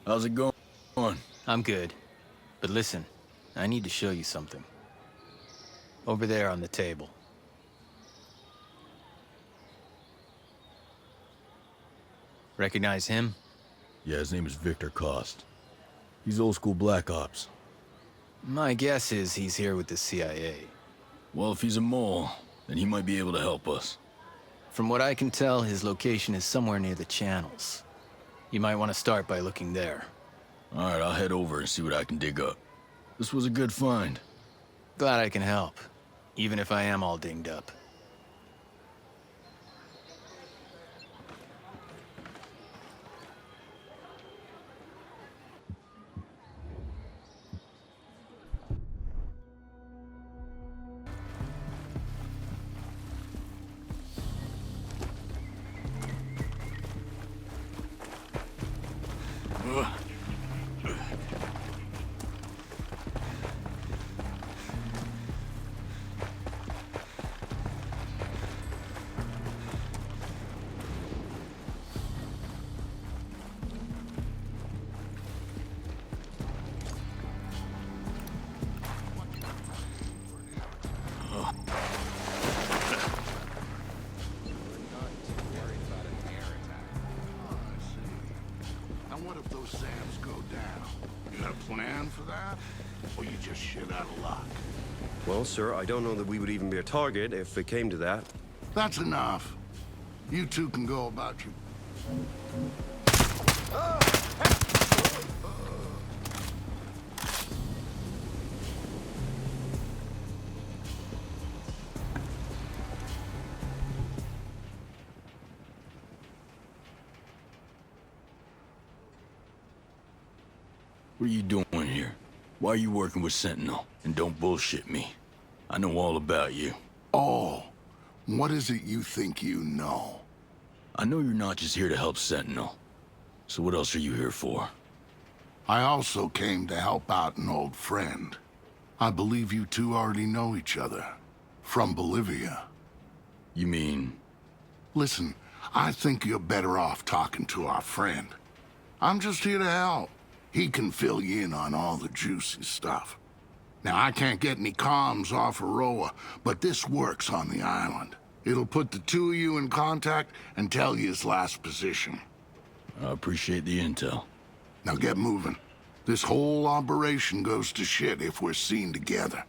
How's it going? I'm good. But listen, I need to show you something. Over there on the table. Recognize him? Yeah, his name is Victor Cost. He's old school Black Ops. My guess is he's here with the CIA. Well, if he's a mole, then he might be able to help us. From what I can tell, his location is somewhere near the channels. You might want to start by looking there. Alright, I'll head over and see what I can dig up. This was a good find. Glad I can help, even if I am all dinged up. What if those SAMs go down? You got a plan for that? Or you just shit out of luck? Well, sir, I don't know that we would even be a target if it came to that. That's enough. You two can go about your... What are you doing here? Why are you working with Sentinel? And don't bullshit me. I know all about you. Oh, what is it you think you know? I know you're not just here to help Sentinel. So what else are you here for? I also came to help out an old friend. I believe you two already know each other. From Bolivia. You mean... Listen, I think you're better off talking to our friend. I'm just here to help. He can fill you in on all the juicy stuff. Now, I can't get any comms off Auroa, but this works on the island. It'll put the two of you in contact and tell you his last position. I appreciate the intel. Now get moving. This whole operation goes to shit if we're seen together.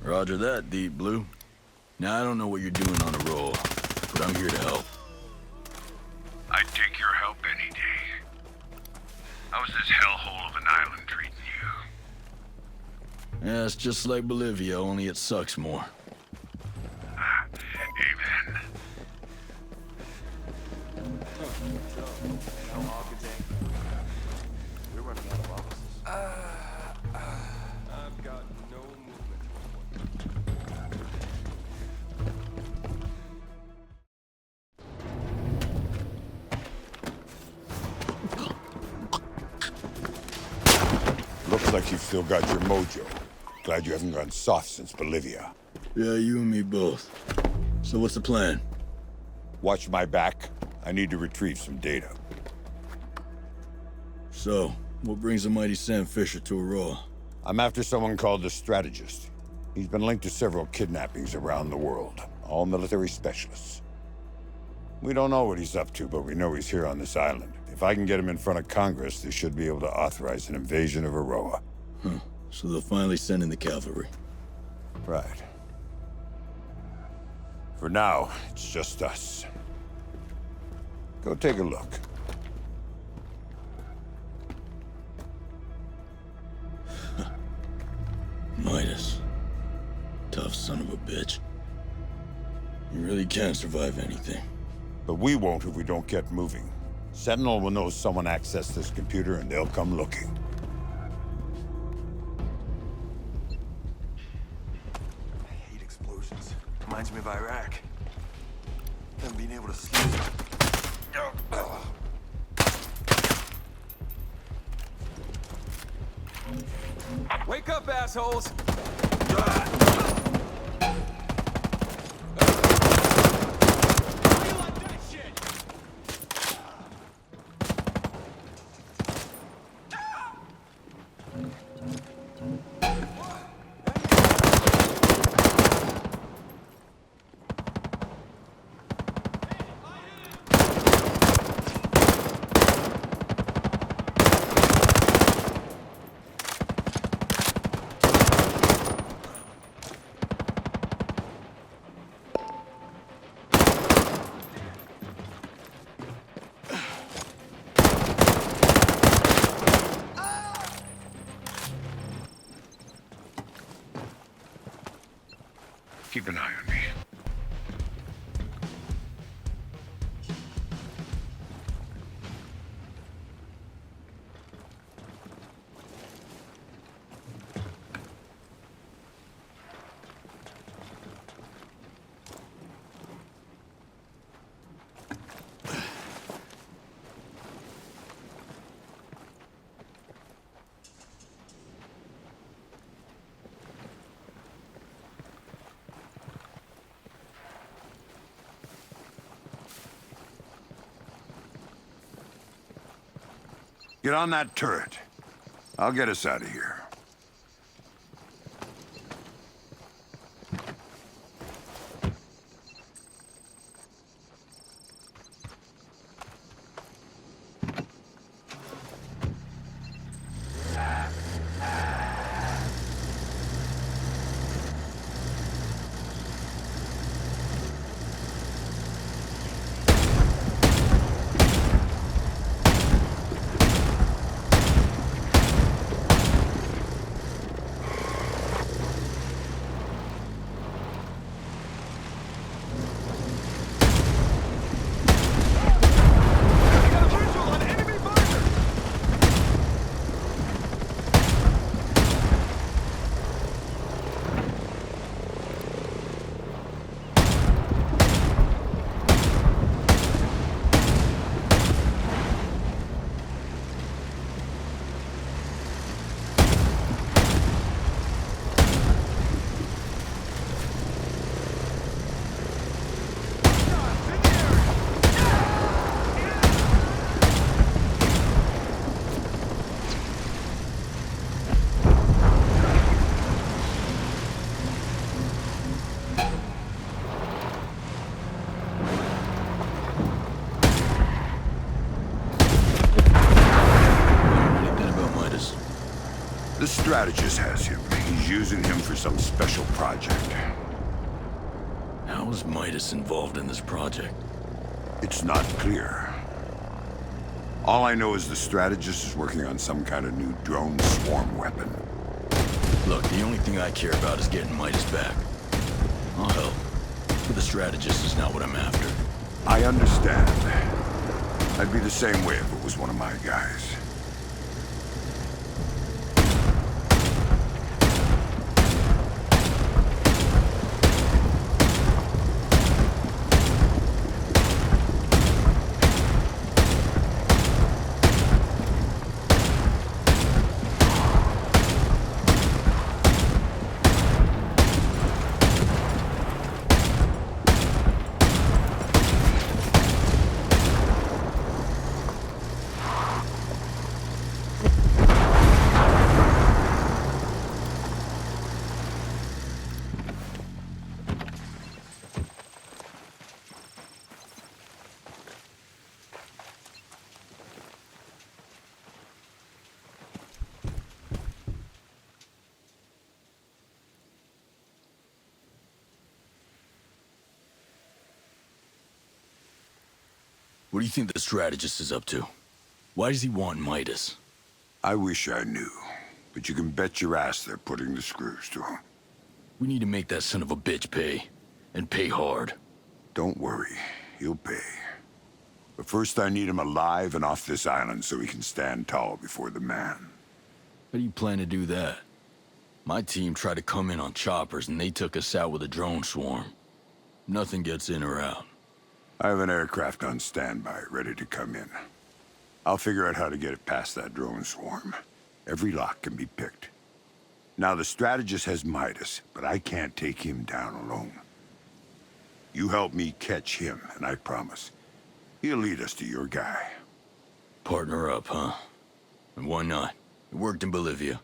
Roger that, Deep Blue. Now, I don't know what you're doing on a roll, but I'm here to help. I'd take your help any day. How's this hellhole of an island treating you? Yeah, it's just like Bolivia, only it sucks more. Amen. We're running out of offices. I've got no movement. Looks like you've still got your mojo. Glad you haven't gone soft since Bolivia. Yeah, you and me both. So what's the plan? Watch my back. I need to retrieve some data. So, what brings the mighty Sam Fisher to Auroa? I'm after someone called the Strategist. He's been linked to several kidnappings around the world, all military specialists. We don't know what he's up to, but we know he's here on this island. If I can get him in front of Congress, they should be able to authorize an invasion of Auroa. Huh. So they'll finally send in the cavalry. Right. For now, it's just us. Go take a look. Midas. Tough son of a bitch. You really can't survive anything. But we won't if we don't get moving. Sentinel will know someone accessed this computer and they'll come looking. I hate explosions. Reminds me of Iraq. Them being able to sleep. Wake up, assholes! Keep an eye on me. Get on that turret. I'll get us out of here. The Strategist has him. He's using him for some special project. How is Midas involved in this project? It's not clear. All I know is the strategist is working on some kind of new drone swarm weapon. Look, the only thing I care about is getting Midas back. I'll help. But the strategist is not what I'm after. I understand. I'd be the same way if it was one of my guys. What do you think the strategist is up to? Why does he want Midas? I wish I knew, but you can bet your ass they're putting the screws to him. We need to make that son of a bitch pay. And pay hard. Don't worry, he'll pay. But first I need him alive and off this island so he can stand tall before the man. How do you plan to do that? My team tried to come in on choppers and they took us out with a drone swarm. Nothing gets in or out. I have an aircraft on standby, ready to come in. I'll figure out how to get it past that drone swarm. Every lock can be picked. Now, the strategist has Midas, but I can't take him down alone. You help me catch him, and I promise, he'll lead us to your guy. Partner up, huh? And why not? It worked in Bolivia.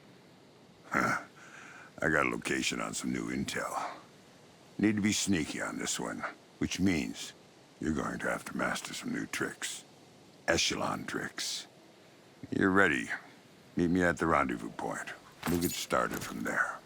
Huh. I got a location on some new intel. Need to be sneaky on this one, which means you're going to have to master some new tricks. Echelon tricks. You're ready. Meet me at the rendezvous point. We'll get started from there.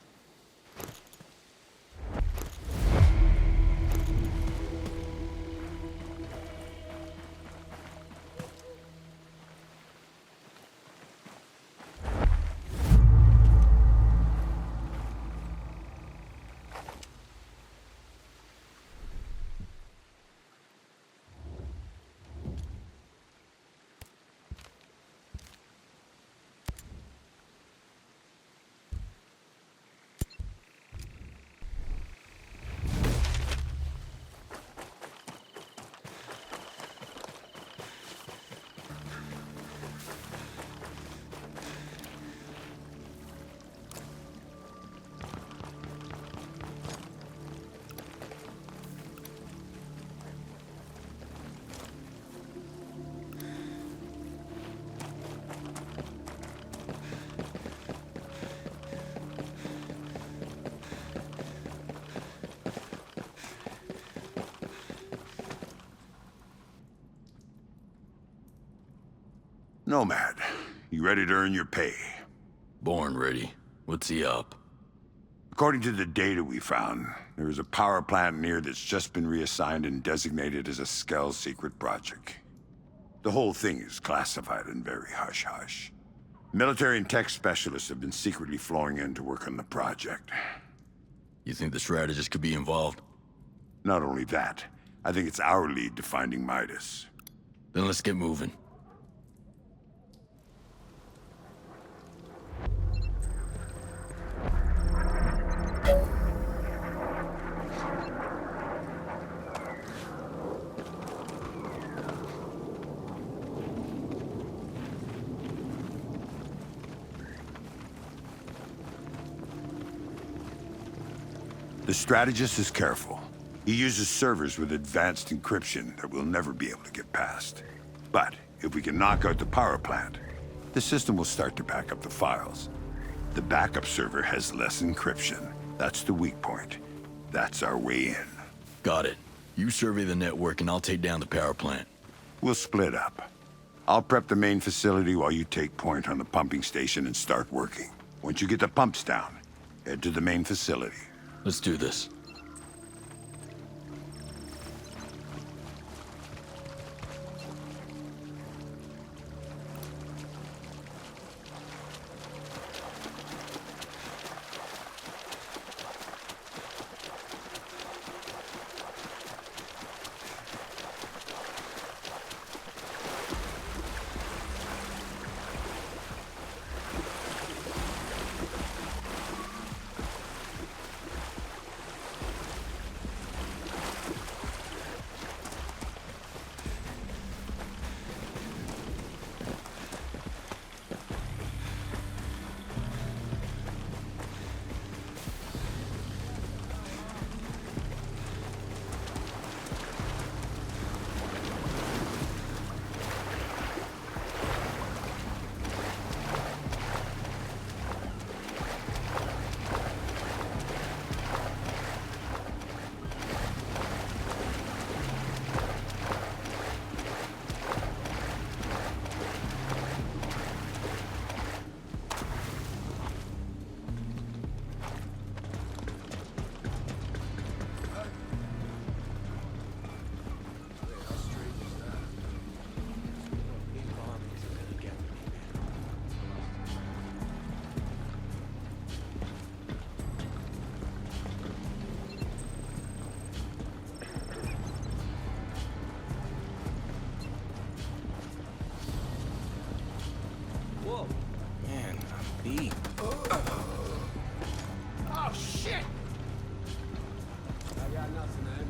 Nomad, you ready to earn your pay? Born ready. What's he up? According to the data we found, there is a power plant near that's just been reassigned and designated as a Skell secret project. The whole thing is classified and very hush-hush. Military and tech specialists have been secretly flowing in to work on the project. You think the strategist could be involved? Not only that, I think it's our lead to finding Midas. Then let's get moving. The strategist is careful. He uses servers with advanced encryption that we'll never be able to get past. But if we can knock out the power plant, the system will start to back up the files. The backup server has less encryption. That's the weak point. That's our way in. Got it. You survey the network and I'll take down the power plant. We'll split up. I'll prep the main facility while you take point on the pumping station and start working. Once you get the pumps down, head to the main facility. Let's do this.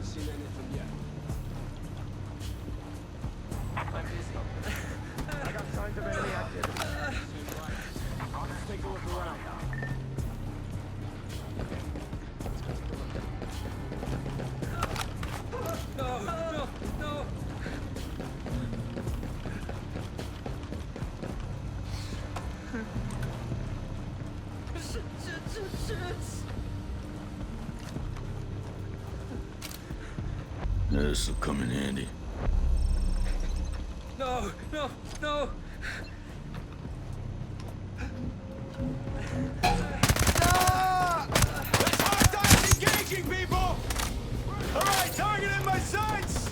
seen anything yet. I'm busy. I got signs of enemy activity. I'll just take a look around. No! This'll come in handy. No! It's hard times engaging, people! All right, target in my sights!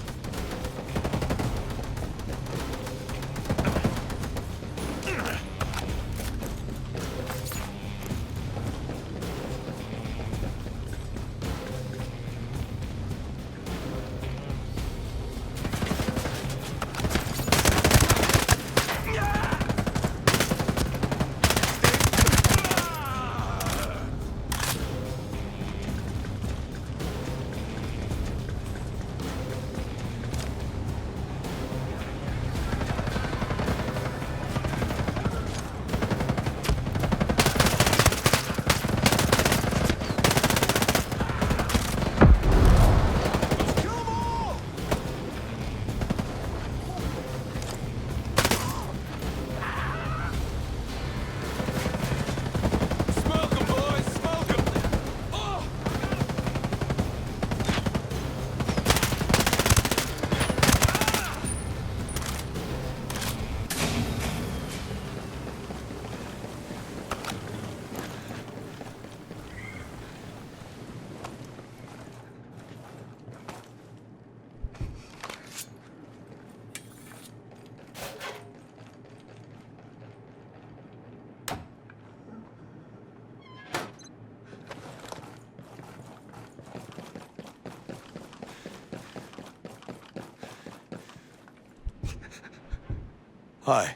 Hi.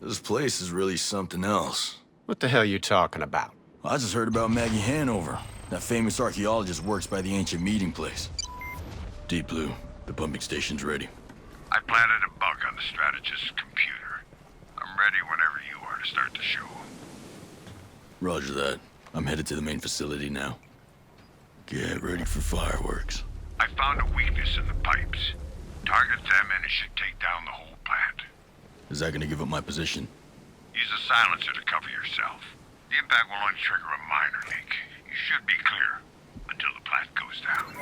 This place is really something else. What the hell you talking about? I just heard about Maggie Hanover. That famous archaeologist works by the ancient meeting place. Deep Blue, the pumping station's ready. I planted a bug on the Strategist's computer. I'm ready whenever you are to start the show. Roger that. I'm headed to the main facility now. Get ready for fireworks. I found a weakness in the pipes. Target them and it should take down the whole plant. Is that gonna give up my position? Use a silencer to cover yourself. The impact will only trigger a minor leak. You should be clear until the plant goes down.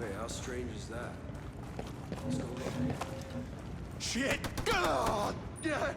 Wait, how strange is that? Let's go look. Shit! God! Yeah.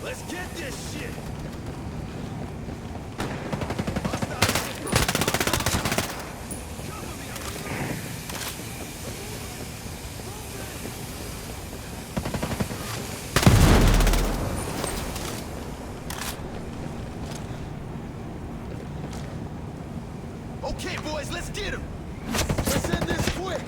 Let's get this shit! Okay, boys, let's get him! Let's end this quick!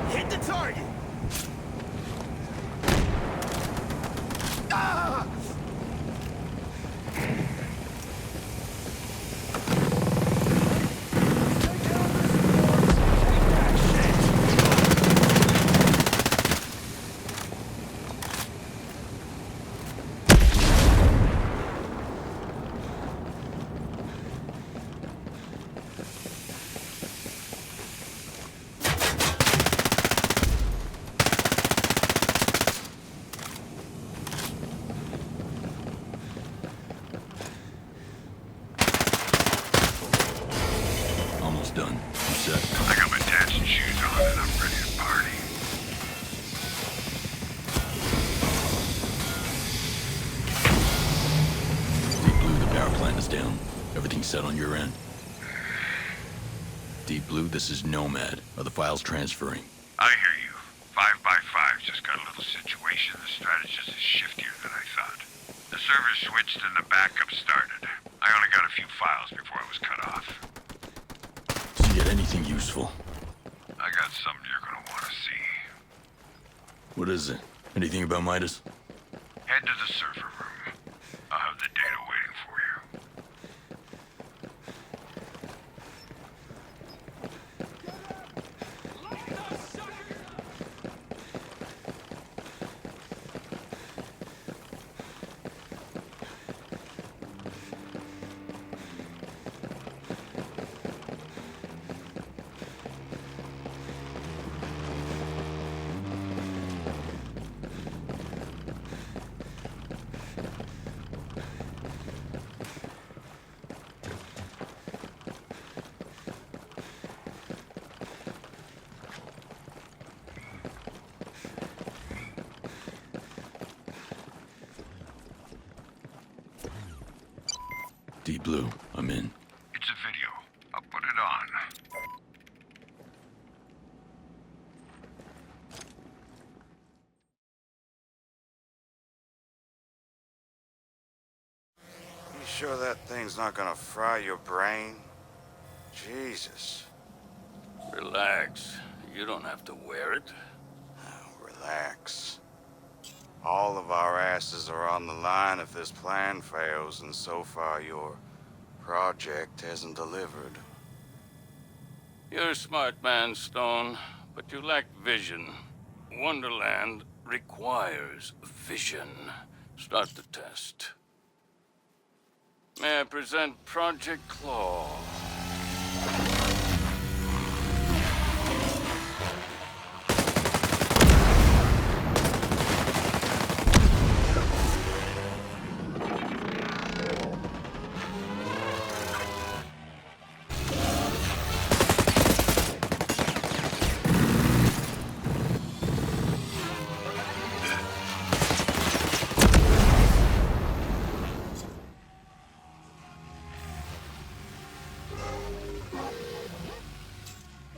Hit the target! Ah! Almost done. You set? I got my dancing shoes on and I'm ready to party. Deep Blue, the power plant is down. Everything set on your end? Deep Blue, this is Nomad. Are the files transferring? I hear you. 5 by 5 just got a little situation. The strategist is shiftier than I thought. The server switched and the backup started. I only got a few files before I was cut off. Did you get anything useful? I got something you're gonna want to see. What is it? Anything about Midas? Head to the server room. I'll have the data waiting for you. Deep Blue, I'm in. It's a video. I'll put it on. You sure that thing's not gonna fry your brain? Jesus. Relax. You don't have to wear it. Oh, relax. All of our asses are on the line if this plan fails, and so far your project hasn't delivered. You're a smart man, Stone, but you lack vision. Wonderland requires vision. Start the test. May I present Project Claw?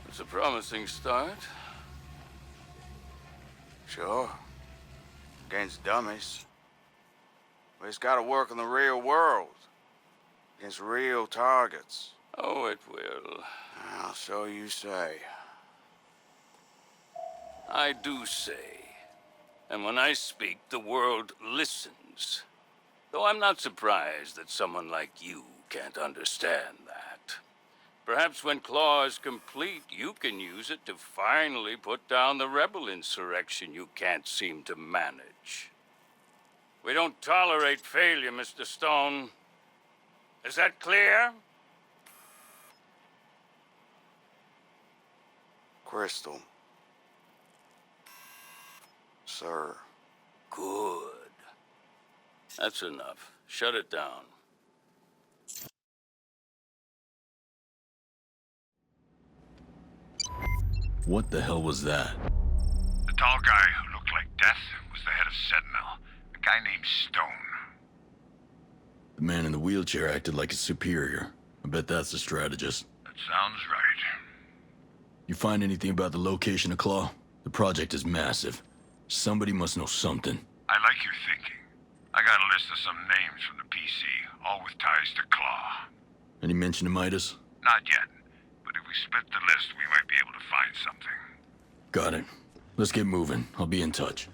It's a promising start. Sure. Against dummies. But it's gotta work in the real world. Against real targets. Oh, it will. So you say. I do say. And when I speak, the world listens. Though I'm not surprised that someone like you can't understand that. Perhaps when Claw is complete, you can use it to finally put down the rebel insurrection you can't seem to manage. We don't tolerate failure, Mr. Stone. Is that clear? Crystal. Sir. Good. That's enough. Shut it down. What the hell was that? The tall guy who looked like death was the head of Sentinel, a guy named Stone. The man in the wheelchair acted like a superior. I bet that's the strategist. That sounds right. You find anything about the location of Claw? The project is massive. Somebody must know something. I like your thinking. I got a list of some names from the PC, all with ties to Claw. Any mention of Midas? Not yet, but if we split the list, we might be able to find something. Got it. Let's get moving. I'll be in touch.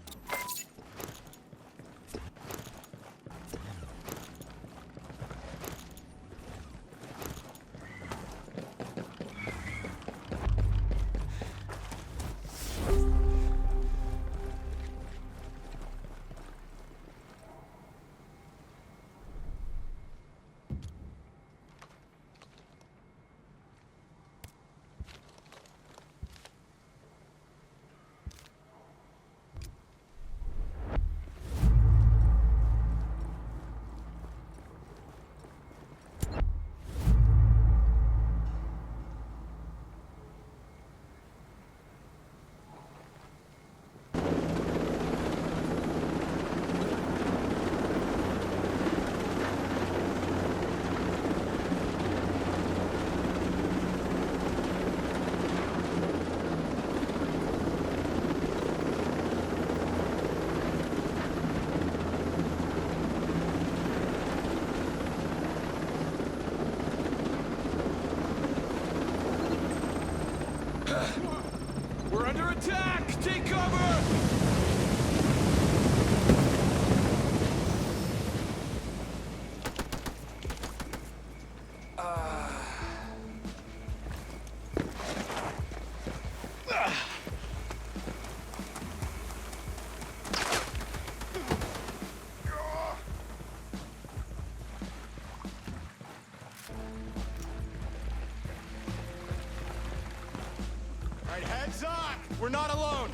We're under attack! Take cover! All right, heads up! We're not alone!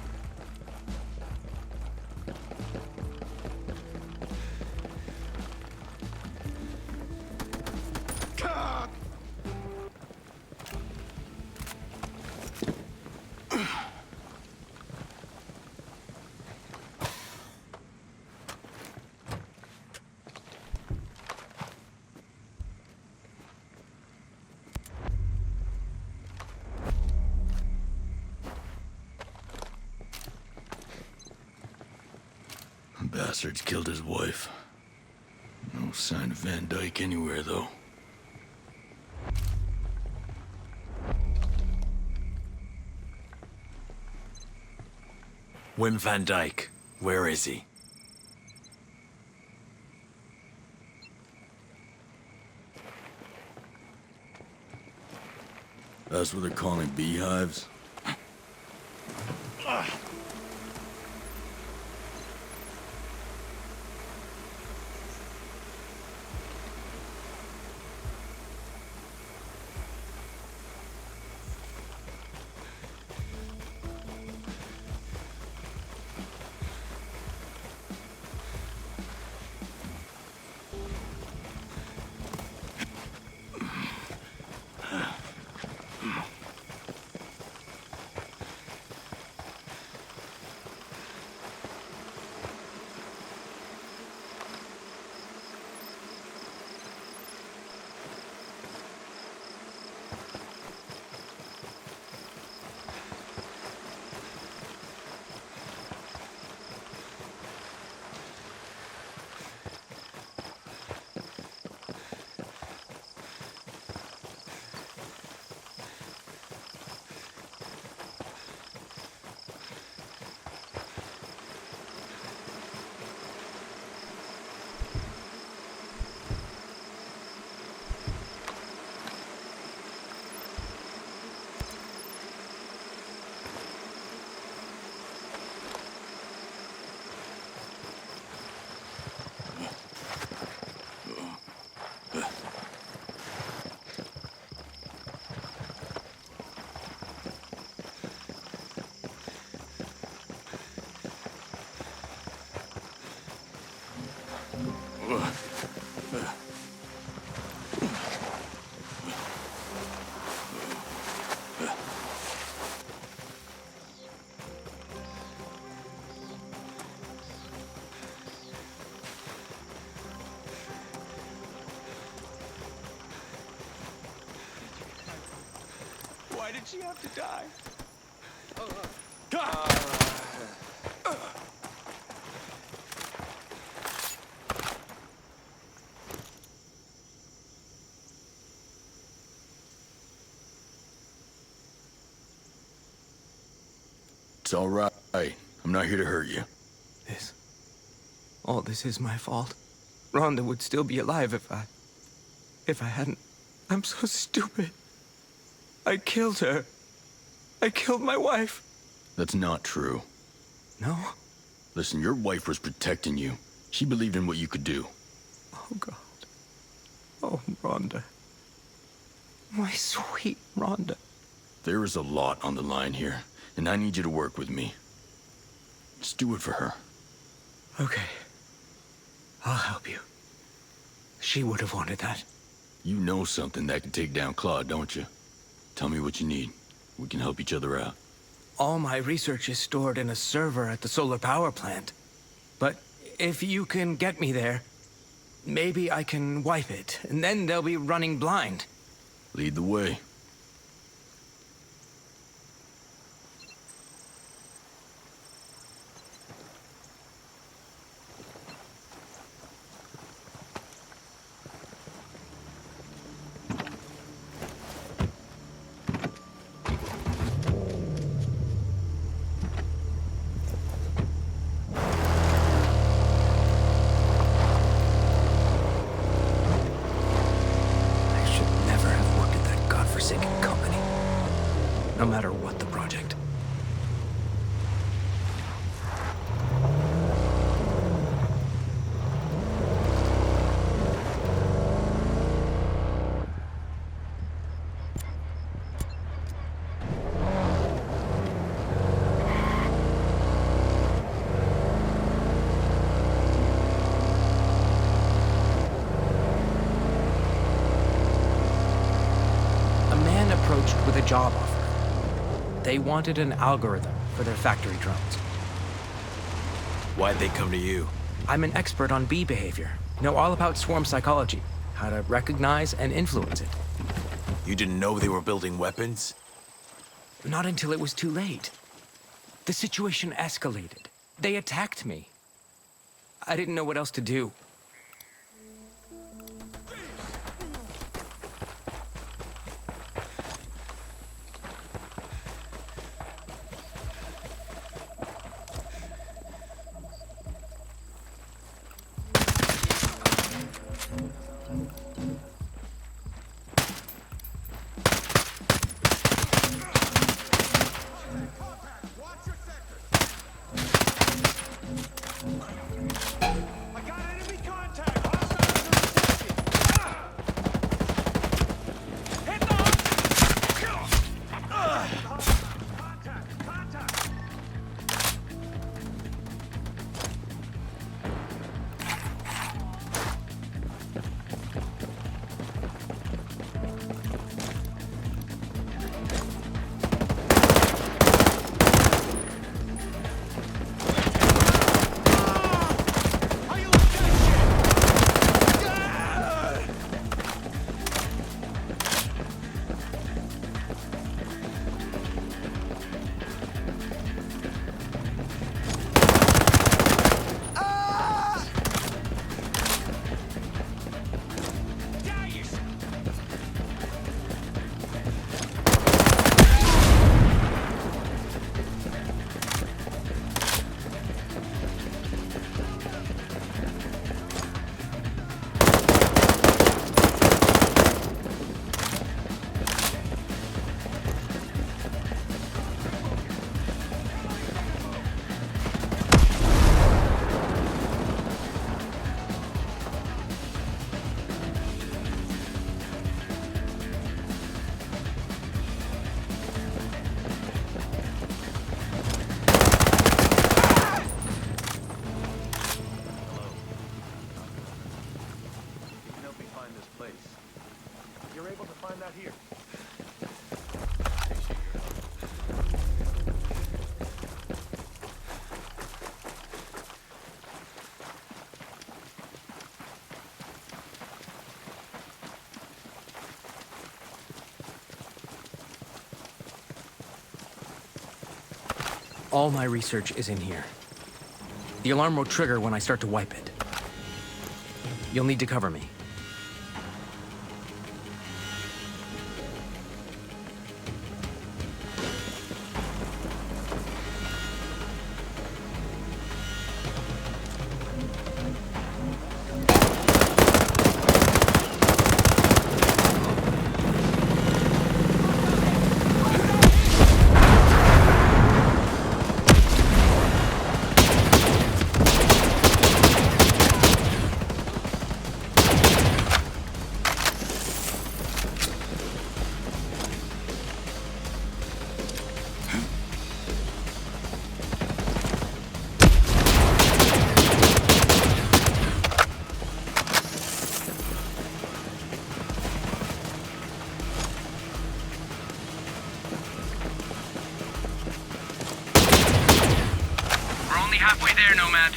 Bastards killed his wife. No sign of Van Dyke anywhere, though. Wim Van Dyke, where is he? That's what they're calling beehives? Why did she have to die? It's all right. I'm not here to hurt you. All this is my fault. Rhonda would still be alive if I hadn't. I'm so stupid. I killed her. I killed my wife. That's not true. No? Listen, your wife was protecting you. She believed in what you could do. Oh, God. Oh, Rhonda. My sweet Rhonda. There is a lot on the line here, and I need you to work with me. Just do it for her. Okay. I'll help you. She would have wanted that. You know something that can take down Claude, don't you? Tell me what you need. We can help each other out. All my research is stored in a server at the solar power plant. But if you can get me there, maybe I can wipe it, and then they'll be running blind. Lead the way. No matter what the project. A man approached with a job offer. They wanted an algorithm for their factory drones. Why'd they come to you? I'm an expert on bee behavior. Know all about swarm psychology, how to recognize and influence it. You didn't know they were building weapons? Not until it was too late. The situation escalated. They attacked me. I didn't know what else to do. able to find that here. All my research is in here. The alarm will trigger when I start to wipe it. You'll need to cover me. Halfway there, Nomad.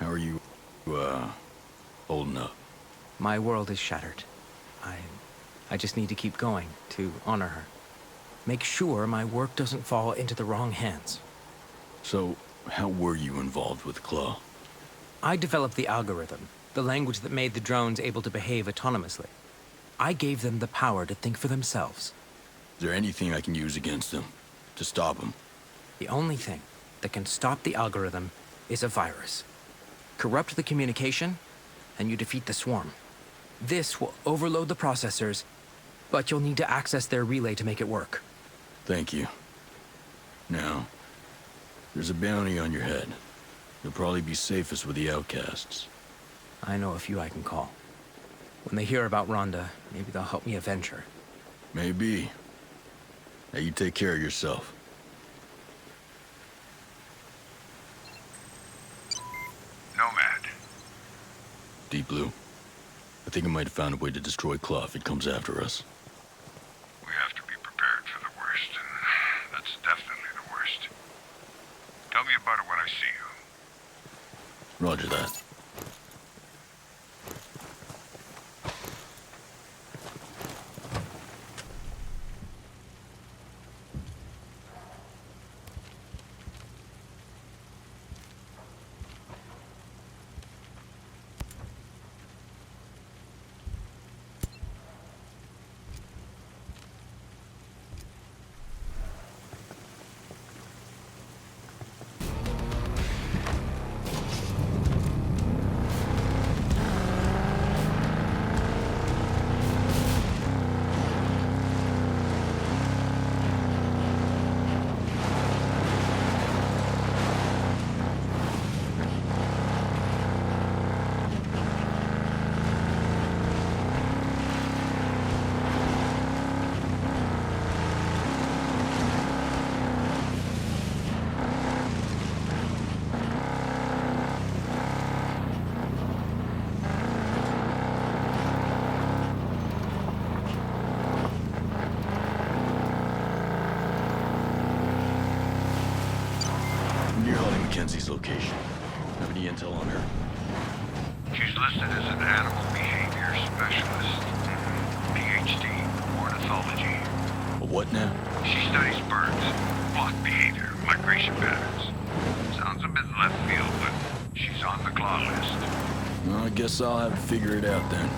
How are you, holding up? My world is shattered. I just need to keep going to honor her. Make sure my work doesn't fall into the wrong hands. So, how were you involved with Claw? I developed the algorithm, the language that made the drones able to behave autonomously. I gave them the power to think for themselves. Is there anything I can use against them? To stop them? The only thing that can stop the algorithm is a virus. Corrupt the communication, and you defeat the swarm. This will overload the processors, but you'll need to access their relay to make it work. Thank you. Now, there's a bounty on your head. You'll probably be safest with the outcasts. I know a few I can call. When they hear about Rhonda, maybe they'll help me avenge her. Maybe. Now you take care of yourself. Nomad. Deep Blue. I think I might have found a way to destroy Claw if it comes after us. We have to be prepared for the worst, and that's definitely the worst. Tell me about it when I see you. Roger that. Mackenzie's location. Have any intel on her? She's listed as an animal behavior specialist. PhD, ornithology. A what now? She studies birds, flock behavior, migration patterns. Sounds a bit left field, but she's on the claw list. Well, I guess I'll have to figure it out then.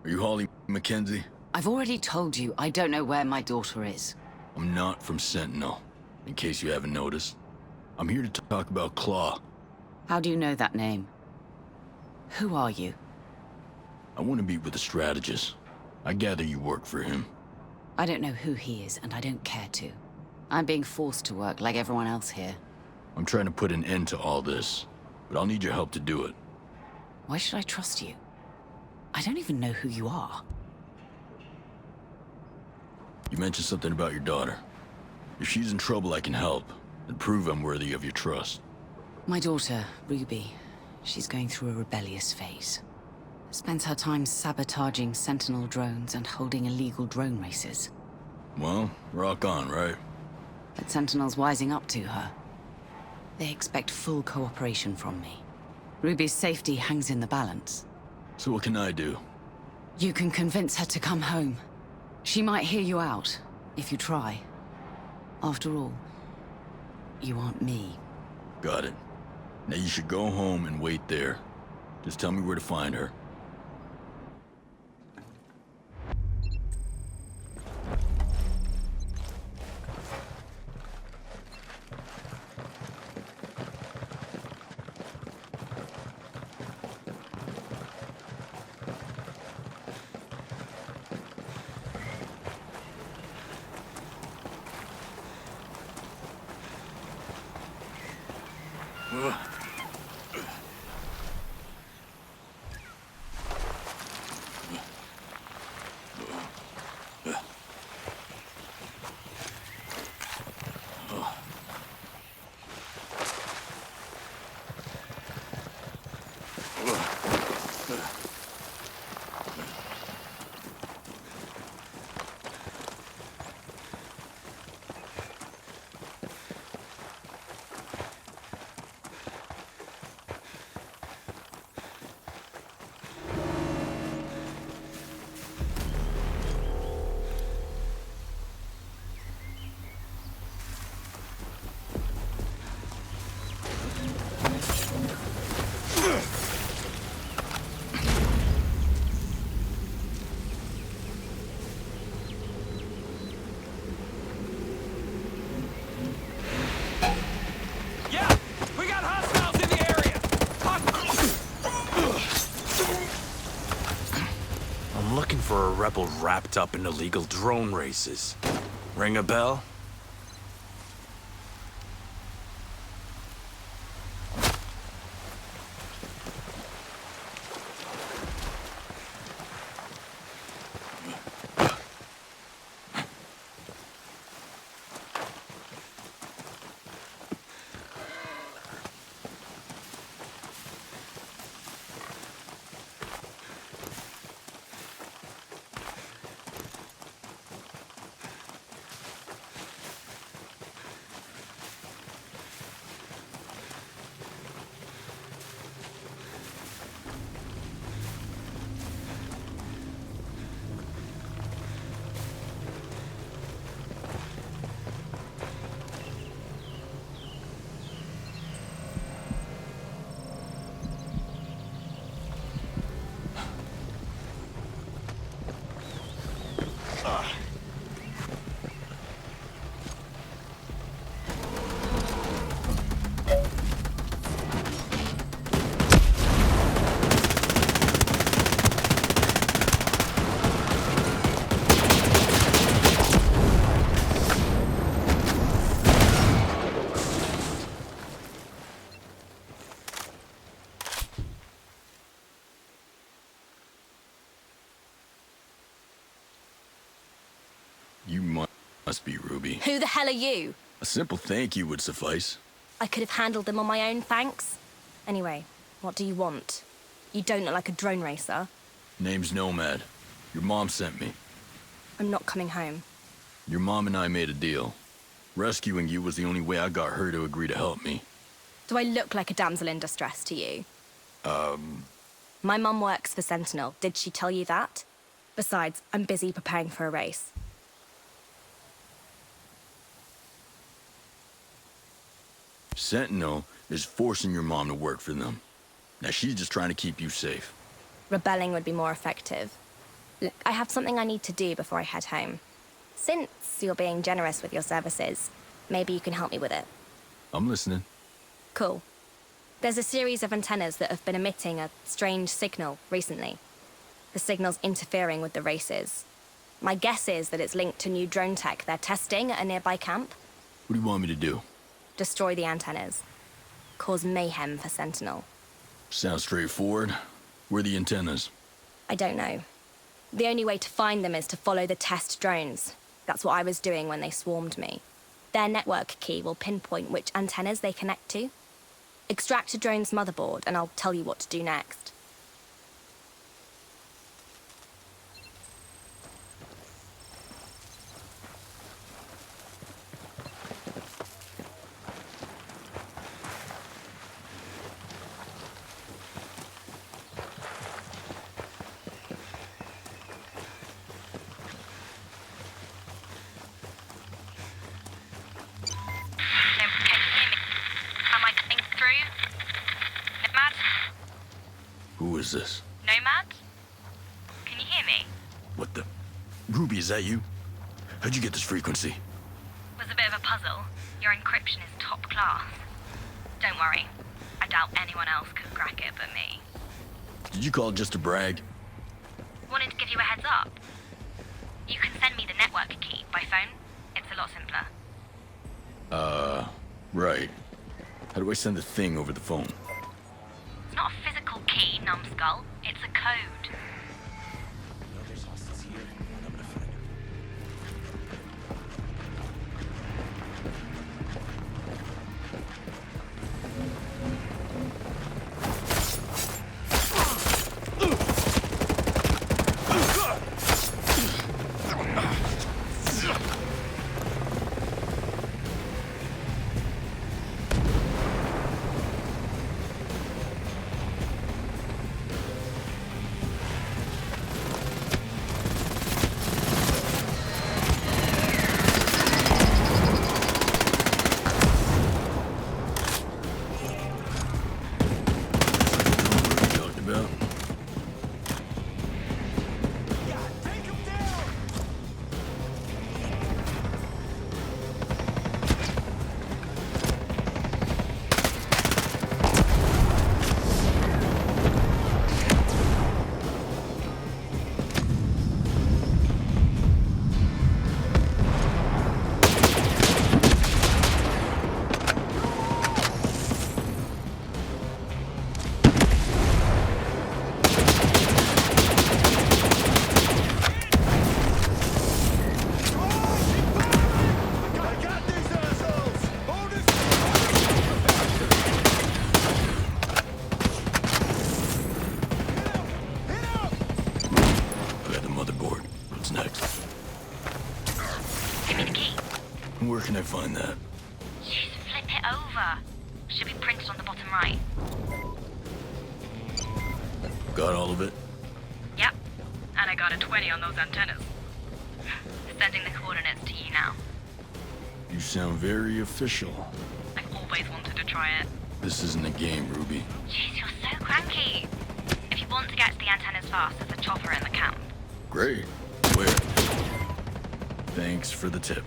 Are you Holly Mackenzie? I've already told you I don't know where my daughter is. I'm not from Sentinel, in case you haven't noticed. I'm here to talk about Claw. How do you know that name? Who are you? I want to meet with the Strategist. I gather you work for him. I don't know who he is, and I don't care to. I'm being forced to work like everyone else here. I'm trying to put an end to all this, but I'll need your help to do it. Why should I trust you? I don't even know who you are. You mentioned something about your daughter. If she's in trouble, I can help, and prove I'm worthy of your trust. My daughter, Ruby, she's going through a rebellious phase. Spends her time sabotaging Sentinel drones and holding illegal drone races. Well, rock on, right? But Sentinel's wising up to her. They expect full cooperation from me. Ruby's safety hangs in the balance. So what can I do? You can convince her to come home. She might hear you out, if you try. After all, You want me? Got it. Now you should go home and wait there. Just tell me where to find her. For a rebel wrapped up in illegal drone races. Ring a bell? You must be Ruby. Who the hell are you? A simple thank you would suffice. I could have handled them on my own, thanks. Anyway, what do you want? You don't look like a drone racer. Name's Nomad. Your mom sent me. I'm not coming home. Your mom and I made a deal. Rescuing you was the only way I got her to agree to help me. Do I look like a damsel in distress to you? My mum works for Sentinel. Did she tell you that? Besides, I'm busy preparing for a race. Sentinel is forcing your mom to work for them. Now she's just trying to keep you safe. Rebelling would be more effective. Look, I have something I need to do before I head home. Since you're being generous with your services, maybe you can help me with it. I'm listening. Cool. There's a series of antennas that have been emitting a strange signal recently. The signal's interfering with the races. My guess is that it's linked to new drone tech they're testing at a nearby camp. What do you want me to do? Destroy the antennas. Cause mayhem for Sentinel. Sounds straightforward. Where are the antennas? I don't know. The only way to find them is to follow the test drones. That's what I was doing when they swarmed me. Their network key will pinpoint which antennas they connect to. Extract a drone's motherboard, and I'll tell you what to do next. is this? Nomad? Can you hear me? What the? Ruby, is that you? How'd you get this frequency? Was a bit of a puzzle. Your encryption is top class. Don't worry. I doubt anyone else could crack it but me. Did you call just to brag? Wanted to give you a heads up. You can send me the network key by phone. It's a lot simpler. Right. How do I send the thing over the phone? It's not a physical key, numbskull. It's a code. Where can I find that? Just flip it over. Should be printed on the bottom right. Got all of it? Yep. And I got a 20 on those antennas. Sending the coordinates to you now. You sound very official. I've always wanted to try it. This isn't a game, Ruby. Jeez, you're so cranky. If you want to get to the antennas fast, there's a chopper in the camp. Great. Where? Thanks for the tip.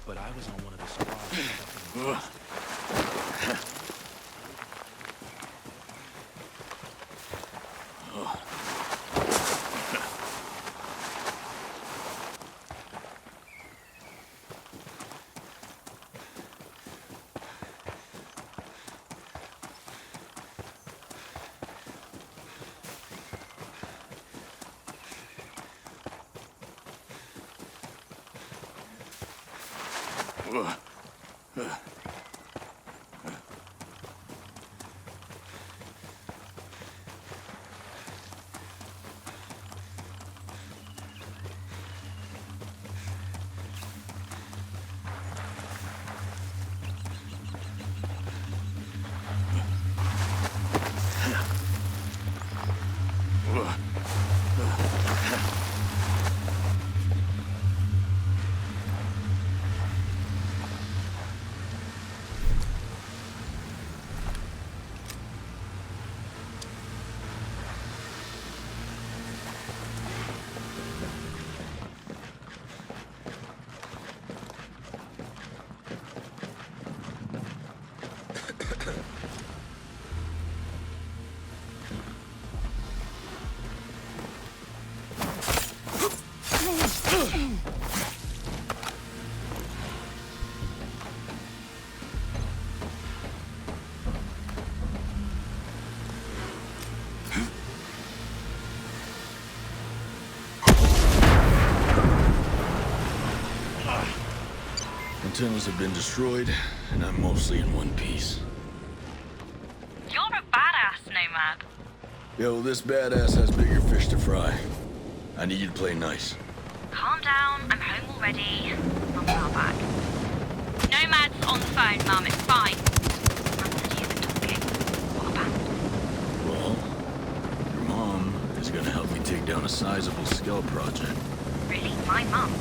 But I was on one of the squads. antennas have been destroyed, and I'm mostly in one piece. You're a badass, Nomad. Yo, this badass has bigger fish to fry. I need you to play nice. Calm down, I'm home already. Mum's not back. Nomad's on the phone, Mum, it's fine. Mum said he isn't talking. What about? Well, your mom is gonna help me take down a sizable scale project. Really? My mum?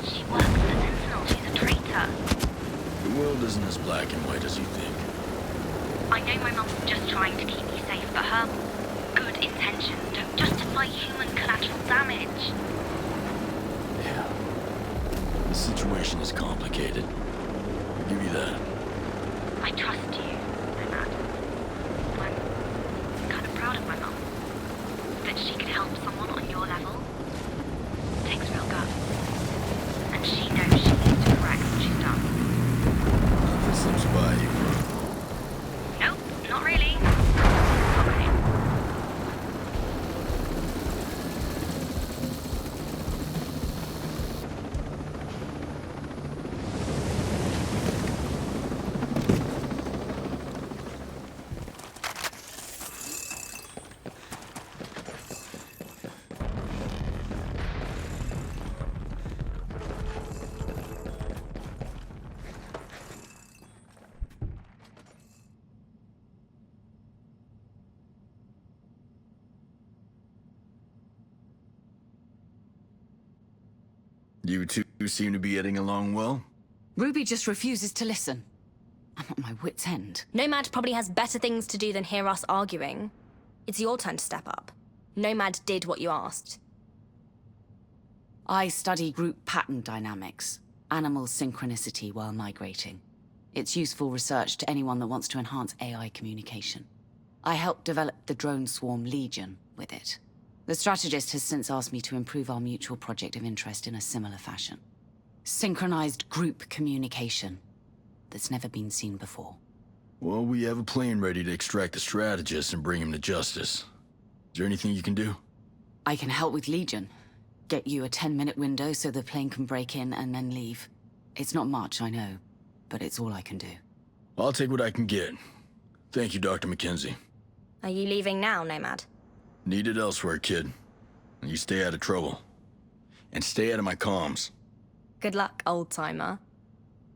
She works for Sentinel, she's a traitor. The world isn't as black and white as you think. I know my mum's just trying to keep me safe, but her good intentions don't justify human collateral damage. Yeah. The situation is complicated. I'll give you that. I trust you, Nomad. I'm kind of proud of my mum. That she could help someone on your level. It takes real guts. And she knows she needs to correct what she's done. Nothing slips by you. Nope, not really. Okay. You two seem to be getting along well. Ruby just refuses to listen. I'm at my wit's end. Nomad probably has better things to do than hear us arguing. It's your turn to step up. Nomad did what you asked. I study group pattern dynamics, animal synchronicity while migrating. It's useful research to anyone that wants to enhance AI communication. I helped develop the drone swarm Legion with it. The Strategist has since asked me to improve our mutual project of interest in a similar fashion. Synchronized group communication that's never been seen before. Well, we have a plane ready to extract the Strategist and bring him to justice. Is there anything you can do? I can help with Legion. Get you a 10-minute window so the plane can break in and then leave. It's not much, I know, but it's all I can do. I'll take what I can get. Thank you, Dr. Mackenzie. Are you leaving now, Nomad? Needed elsewhere, kid. You stay out of trouble. And stay out of my comms. Good luck, old-timer.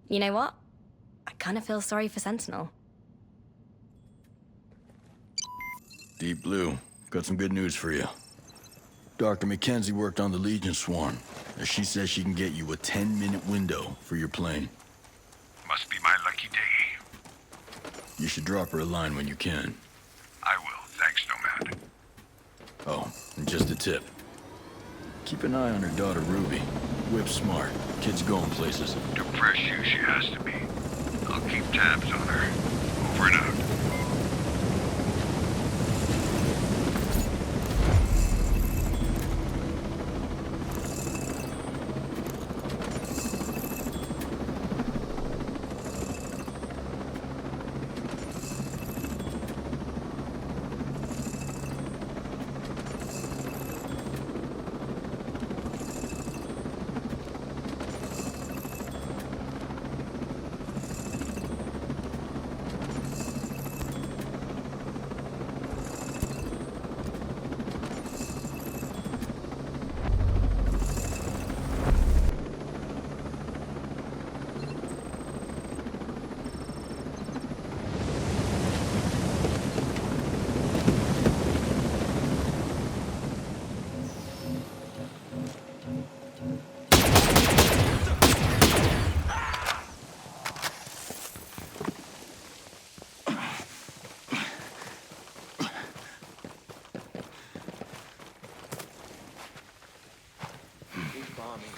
You know what? I kind of feel sorry for Sentinel. Deep Blue, got some good news for you. Dr. Mackenzie worked on the Legion swarm, and she says she can get you a 10-minute window for your plane. Must be my lucky day. You should drop her a line when you can. I will, thanks, Nomad. Oh, and just a tip. Keep an eye on her daughter, Ruby. Whip smart. Kid's going places. To press you, she has to be. I'll keep tabs on her. Over and out.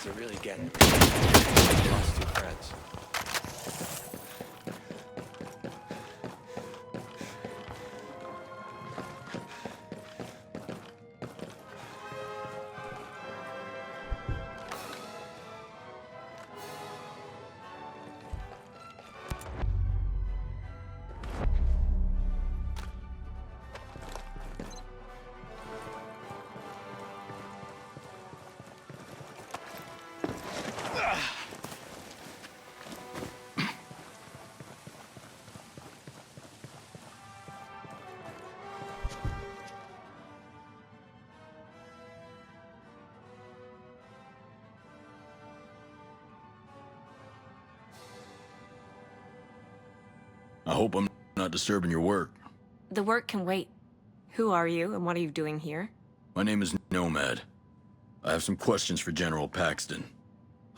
Are really getting me. I lost 2 friends. I hope I'm not disturbing your work. The work can wait. Who are you, and what are you doing here? My name is Nomad. I have some questions for General Paxton.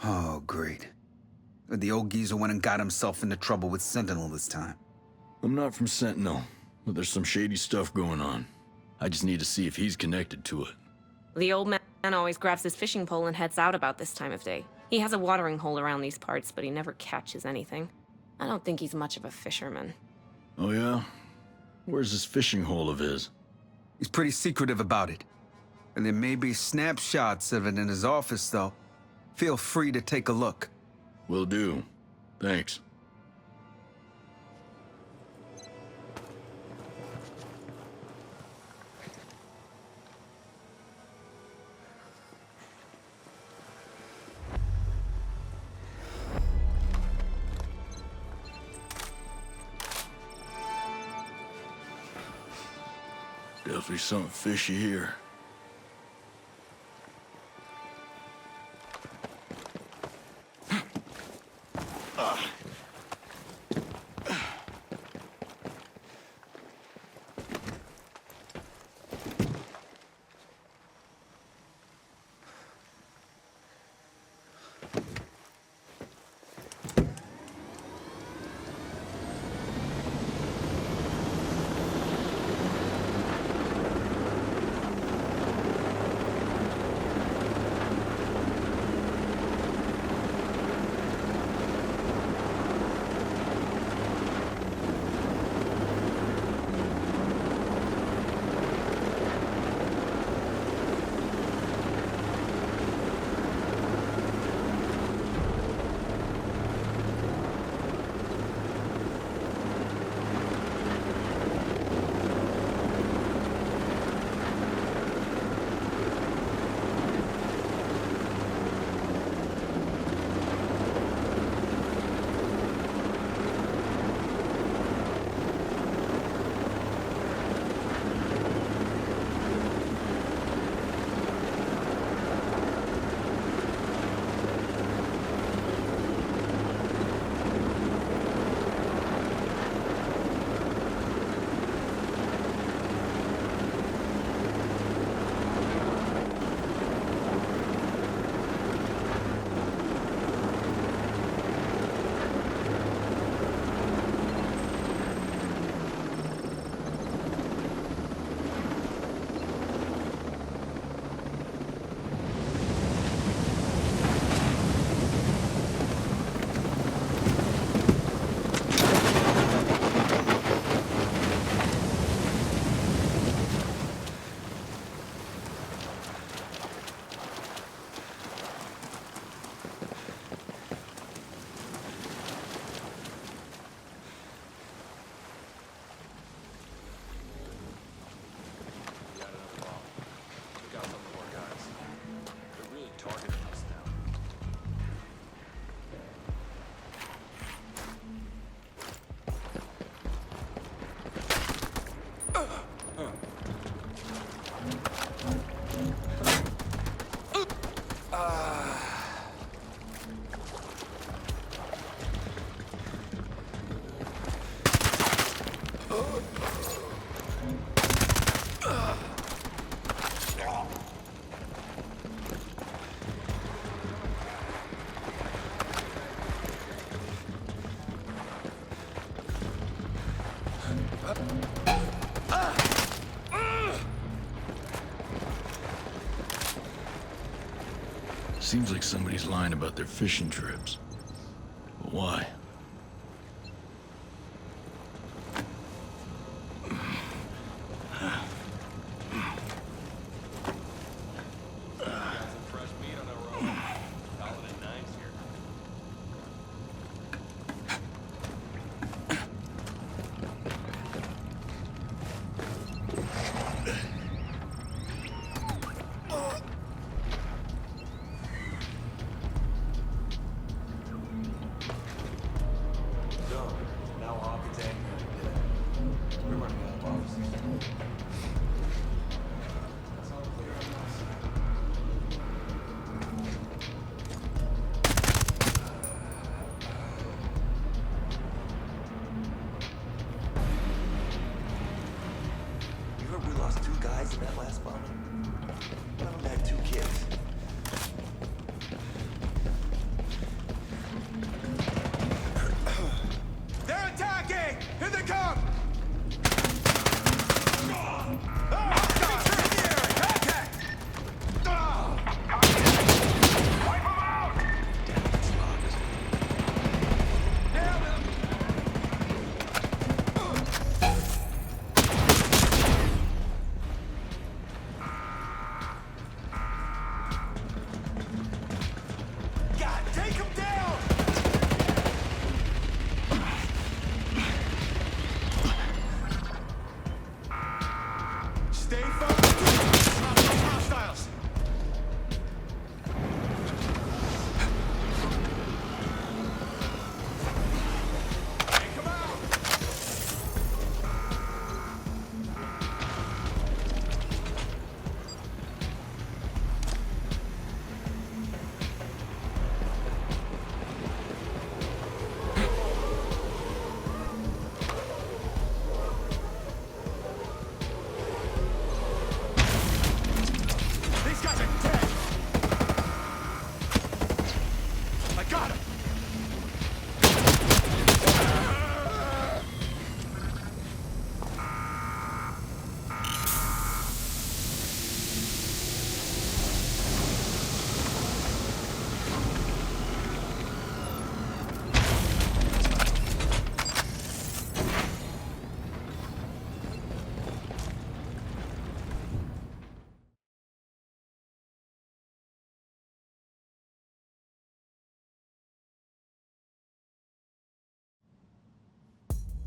Oh, great. The old geezer went and got himself into trouble with Sentinel this time. I'm not from Sentinel, but there's some shady stuff going on. I just need to see if he's connected to it. The old man always grabs his fishing pole and heads out about this time of day. He has a watering hole around these parts, but he never catches anything. I don't think he's much of a fisherman. Oh yeah? Where's this fishing hole of his? He's pretty secretive about it. And there may be snapshots of it in his office, though. Feel free to take a look. Will do. Thanks. Definitely something fishy here. Seems like somebody's lying about their fishing trips. But why?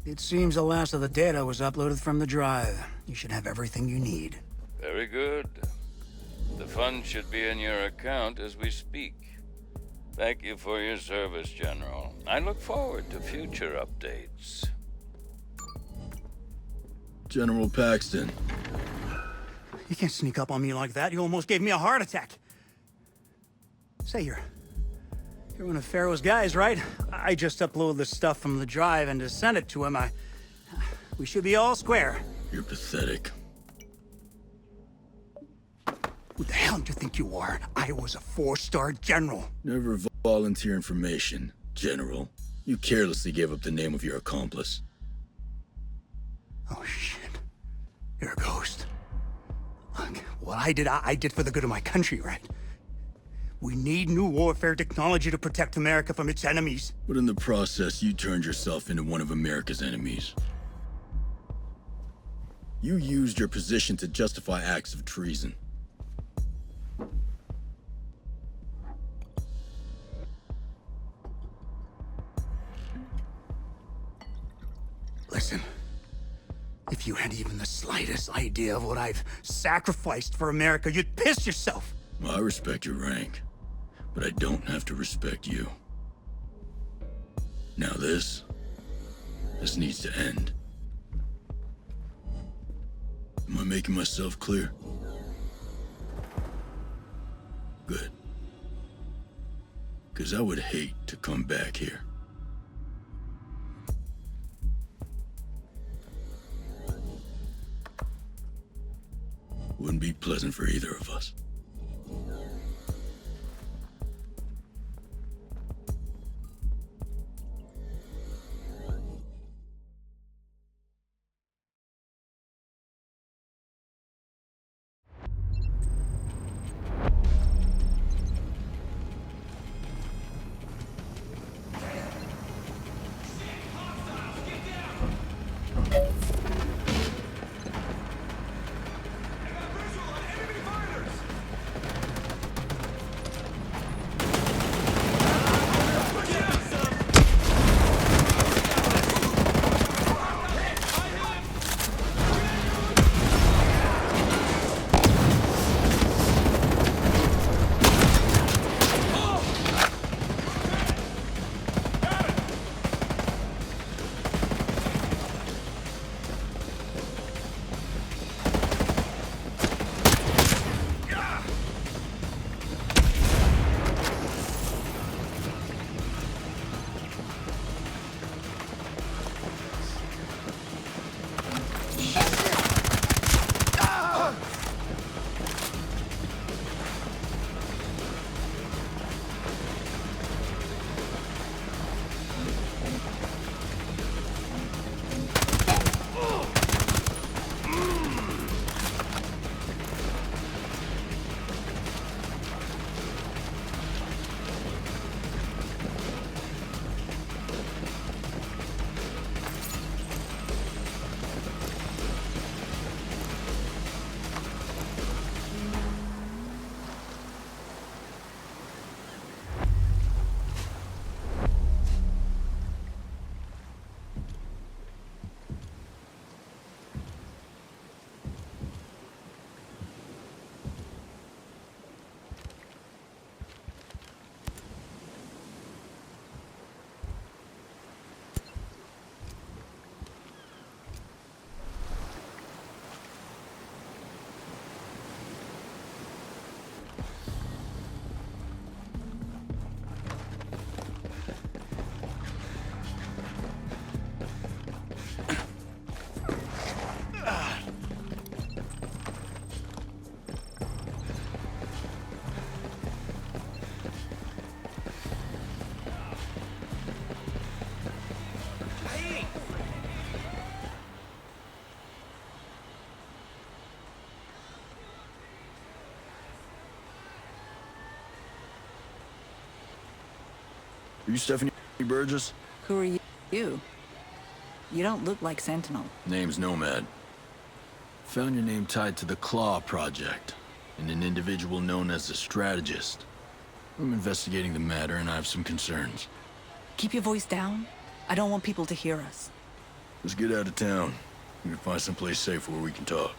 It seems the last of the data was uploaded from the drive. You should have everything you need. Very good. The funds should be in your account as we speak. Thank you for your service, General. I look forward to future updates. General Paxton. You can't sneak up on me like that. You almost gave me a heart attack. Say, you're one of Pharaoh's guys, right? I just uploaded the stuff from the drive and just sent it to him. We should be all square. You're pathetic. Who the hell do you think you are? I was a 4-star general. Never volunteer information, General. You carelessly gave up the name of your accomplice. Oh, shit. You're a ghost. Look, what I did for the good of my country, right? We need new warfare technology to protect America from its enemies. But in the process, you turned yourself into one of America's enemies. You used your position to justify acts of treason. Listen, if you had even the slightest idea of what I've sacrificed for America, you'd piss yourself. Well, I respect your rank, but I don't have to respect you. Now this needs to end. Am I making myself clear? Good. 'Cause I would hate to come back here. Wouldn't be pleasant for either of us. Are you Stephanie Burgess? Who are you? You don't look like Sentinel. Name's Nomad. Found your name tied to the Claw Project, and an individual known as the Strategist. I'm investigating the matter, and I have some concerns. Keep your voice down. I don't want people to hear us. Let's get out of town. We can find someplace safe where we can talk.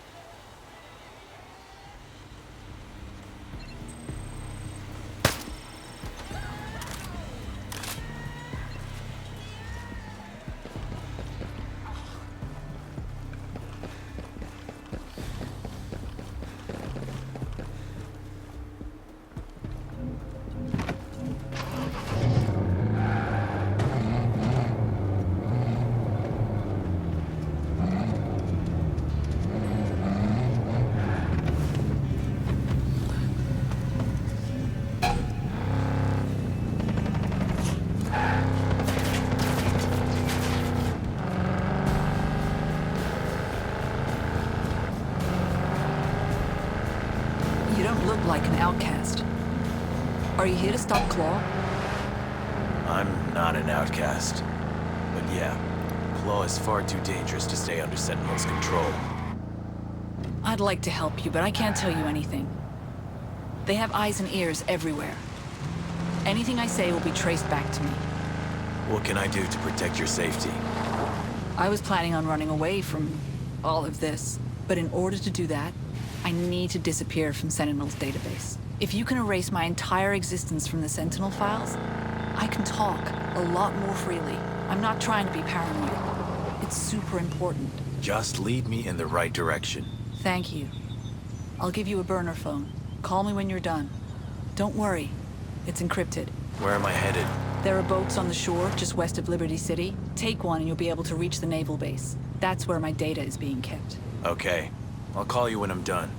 You don't look like an outcast. Are you here to stop Claw? I'm not an outcast. But yeah, Claw is far too dangerous to stay under Sentinel's control. I'd like to help you, but I can't tell you anything. They have eyes and ears everywhere. Anything I say will be traced back to me. What can I do to protect your safety? I was planning on running away from all of this, but in order to do that, I need to disappear from Sentinel's database. If you can erase my entire existence from the Sentinel files, I can talk a lot more freely. I'm not trying to be paranoid. It's super important. Just lead me in the right direction. Thank you. I'll give you a burner phone. Call me when you're done. Don't worry. It's encrypted. Where am I headed? There are boats on the shore just west of Liberty City. Take one and you'll be able to reach the naval base. That's where my data is being kept. Okay. I'll call you when I'm done.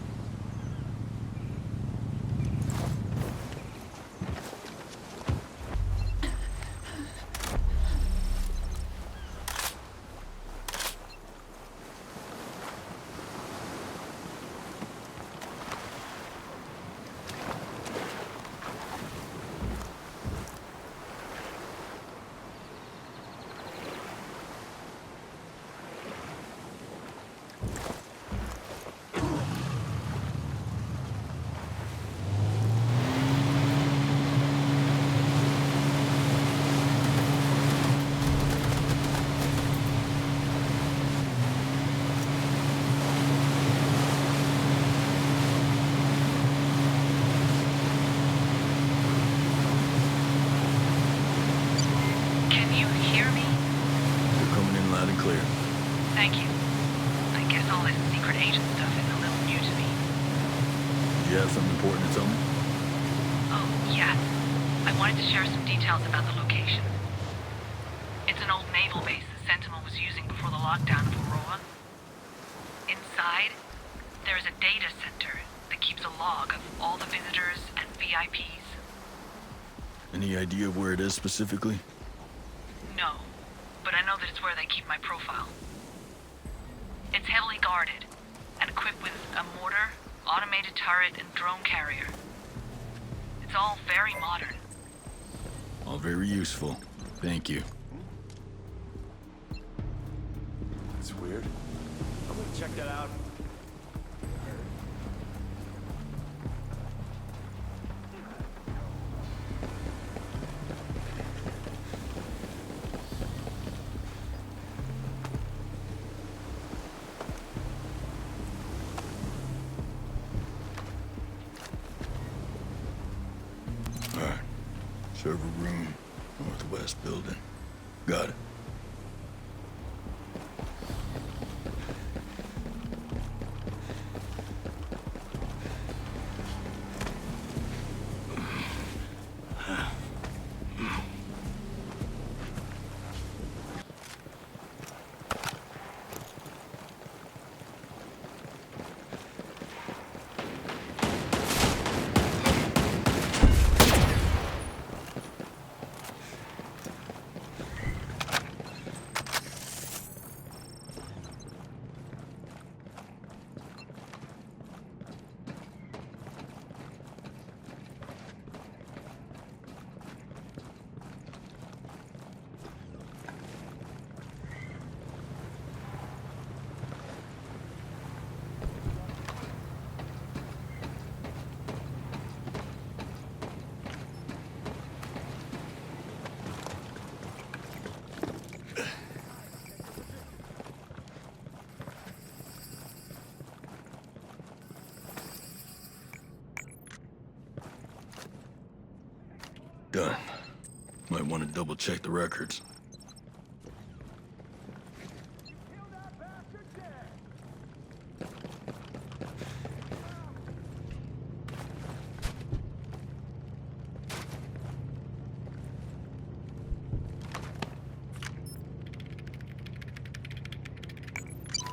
About the location. It's an old naval base the Sentinel was using before the lockdown of Auroa. Inside, there is a data center that keeps a log of all the visitors and VIPs. Any idea of where it is specifically? No, but I know that it's where they keep my profile. It's heavily guarded and equipped with a mortar, automated turret, and drone carrier. It's all very modern. All very useful. Thank you. That's weird. I'm gonna check that out. Server room, northwest building. Got it. Done. Might want to double check the records.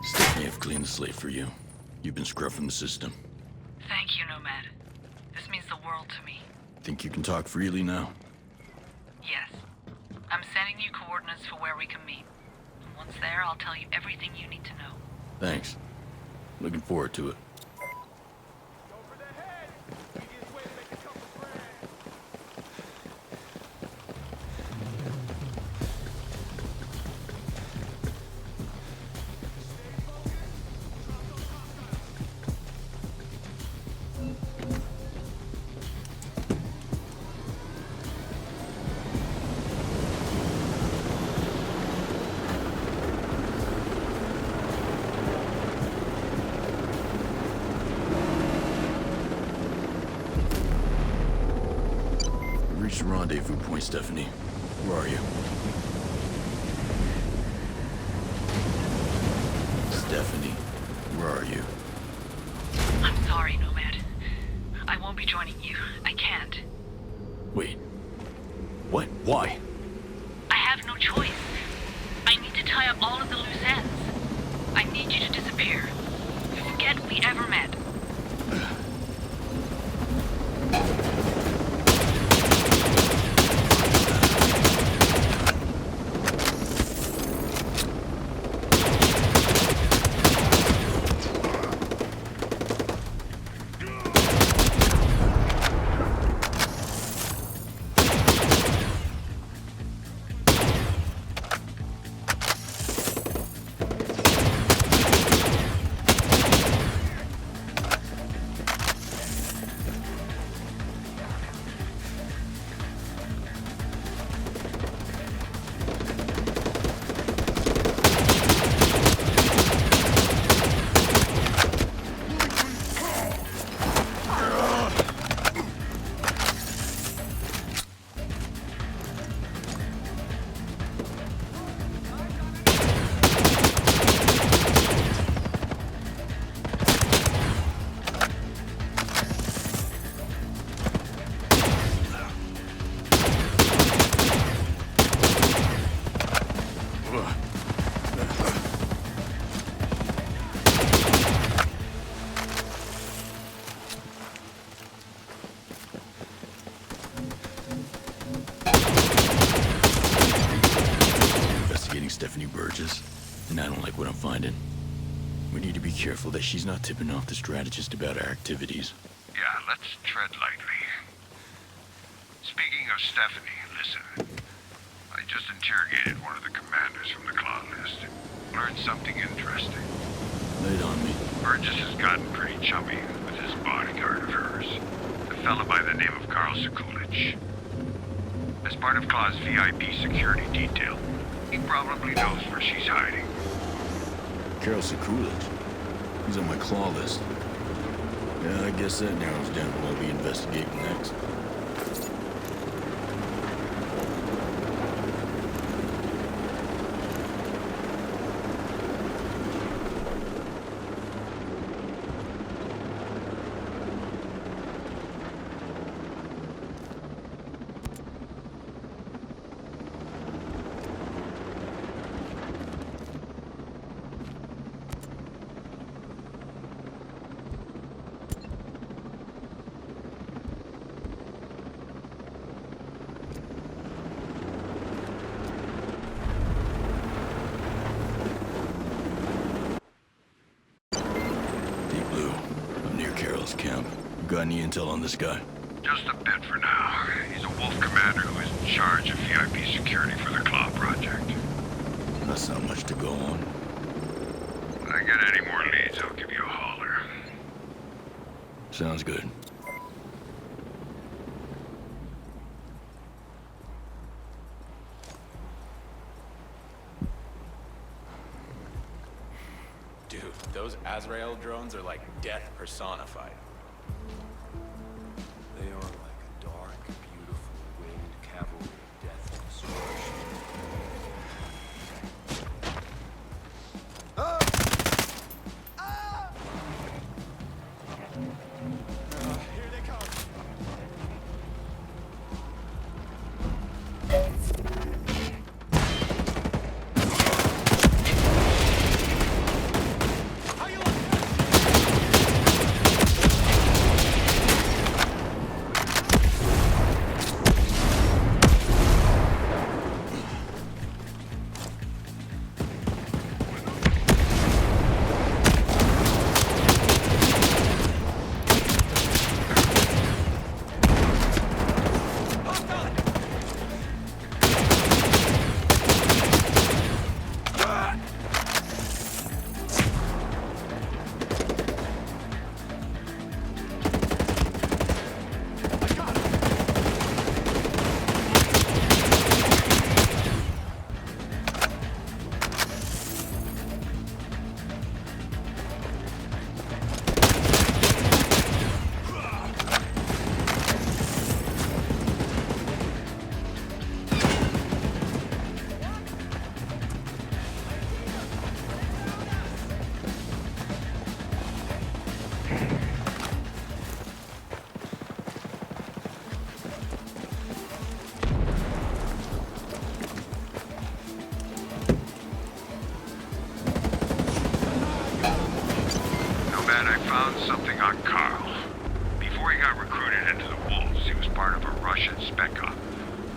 Stephanie, I've cleaned the slate for you. You've been scruffing the system. Thank you, Nomad. This means the world to me. Think you can talk freely now? Yes. I'm sending you coordinates for where we can meet. Once there, I'll tell you everything you need to know. Thanks. Looking forward to it. Reach the rendezvous point, Stephanie. Where are you? Stephanie, where are you? I'm sorry, Nomad. I won't be joining you. I can't. Wait. What? Why? I have no choice. I need to tie up all of the loose ends. I need you to disappear. Forget we ever met. Stephanie Burgess, and I don't like what I'm finding. We need to be careful that she's not tipping off the strategist about our activities. Yeah, let's tread lightly. Speaking of Stephanie, listen. I just interrogated one of the commanders from the Claw list. Learned something interesting. Lay it on me. Burgess has gotten pretty chummy with his bodyguard of hers. A fella by the name of Carlson Coolidge. As part of Claw's VIP security detail, he probably knows where she's hiding. Carlson Coolidge. He's on my claw list. Yeah, I guess that narrows down what I'll be investigating next. Camp. You got any intel on this guy? Just a bit for now. He's a Wolf commander who is in charge of VIP security for the Claw project. That's not much to go on. When I get any more leads, I'll give you a holler. Sounds good. Dude, those Azrael drones are like death personified. They are like a dark, beautiful, winged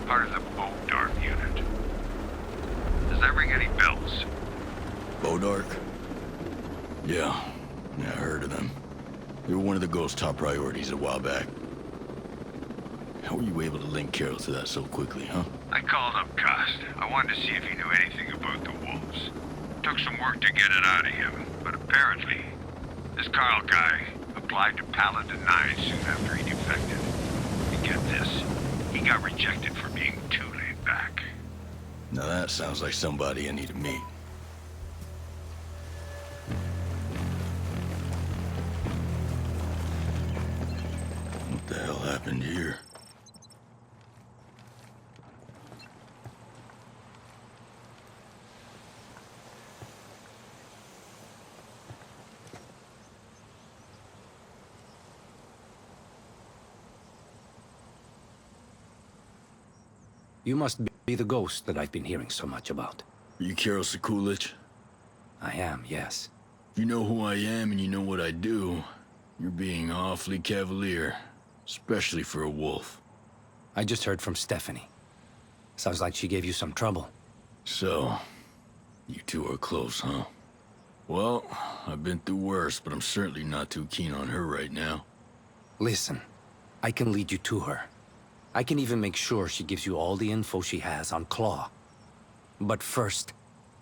part of the Dark unit. Does that ring any bells? Dark? Yeah, I heard of them. They were one of the Ghost's top priorities a while back. How were you able to link Carol to that so quickly, huh? I called up Cost. I wanted to see if he knew anything about the wolves. Took some work to get it out of him, but apparently, this Carl guy applied to Paladin 9 soon after he defected. And get this, he got rejected for being too laid back. Now that sounds like somebody I need to meet. What the hell happened here? You must be the ghost that I've been hearing so much about. Are you Carlson Coolidge? I am, yes. If you know who I am and you know what I do, you're being awfully cavalier. Especially for a wolf. I just heard from Stephanie. Sounds like she gave you some trouble. So, you two are close, huh? Well, I've been through worse, but I'm certainly not too keen on her right now. Listen, I can lead you to her. I can even make sure she gives you all the info she has on Claw. But first,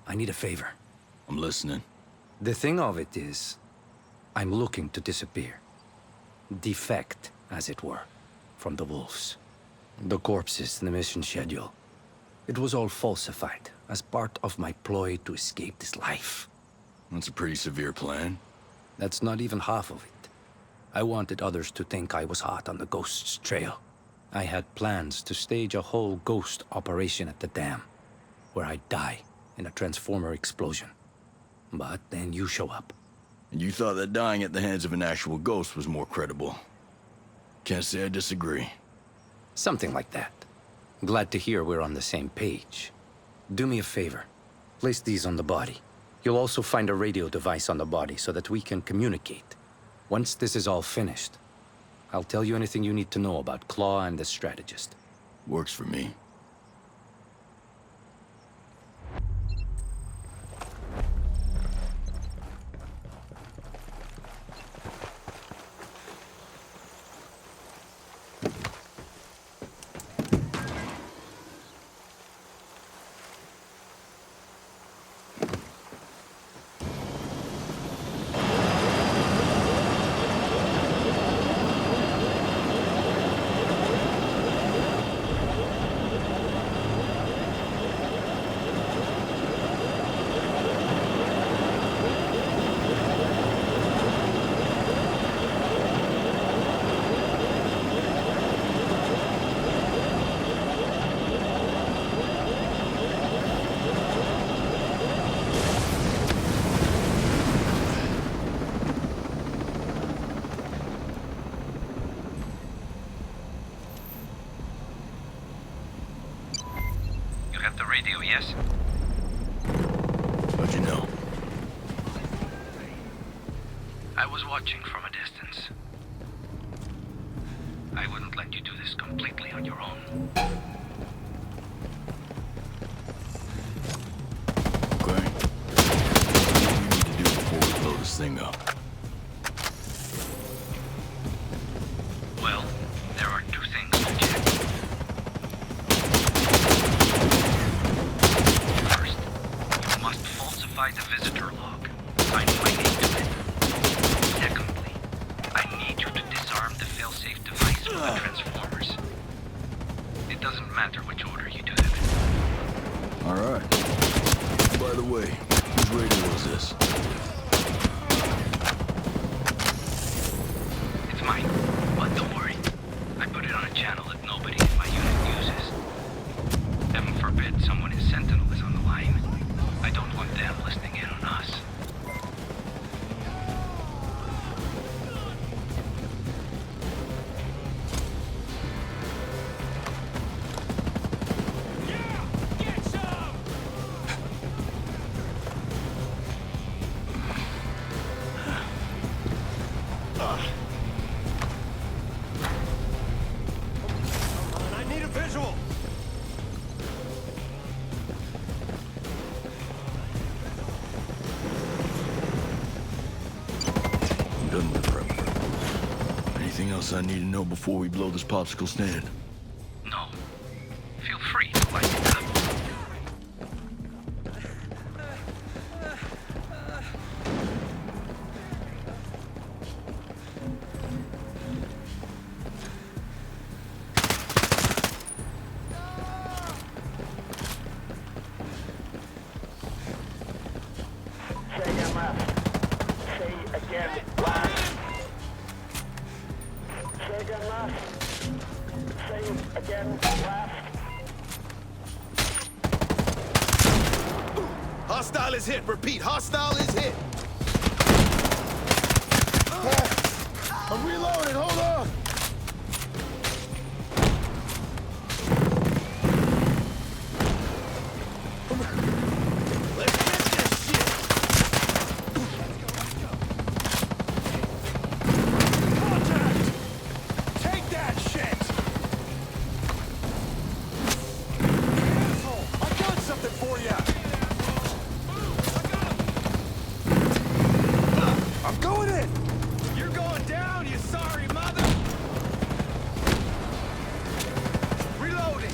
I need a favor. I'm listening. The thing of it is, I'm looking to disappear. Defect, as it were, from the wolves. The corpses in the mission schedule. It was all falsified as part of my ploy to escape this life. That's a pretty severe plan. That's not even half of it. I wanted others to think I was hot on the Ghost's trail. I had plans to stage a whole ghost operation at the dam, where I'd die in a transformer explosion. But then you show up. And you thought that dying at the hands of an actual ghost was more credible. Can't say I disagree. Something like that. Glad to hear we're on the same page. Do me a favor. Place these on the body. You'll also find a radio device on the body so that we can communicate. Once this is all finished, I'll tell you anything you need to know about Claw and the Strategist. Works for me. Radio, yes? How'd you know? I was watching from a distance. I wouldn't let you do this completely on your own. Okay. What do we need to do before we blow this thing up? Well, there are two things to check. First, you must falsify the visitor log, signing my name to it. Secondly, I need you to disarm the failsafe device for the transformers. It doesn't matter which order you do them in. All right. By the way, whose radio is this? It's mine, but don't worry. I put it on a channel that nobody in my unit uses. Heaven forbid someone in Sentinel is on the line. I don't want them listening in on us. else I need to know before we blow this popsicle stand? No. Feel free to light it up. Hostile is hit. Repeat, hostile is hit. I'm reloading. Hold on. Let's get this shit. Contact. Take that shit. Asshole, I got something for you. I'm going in! You're going down, you sorry mother! Reloading!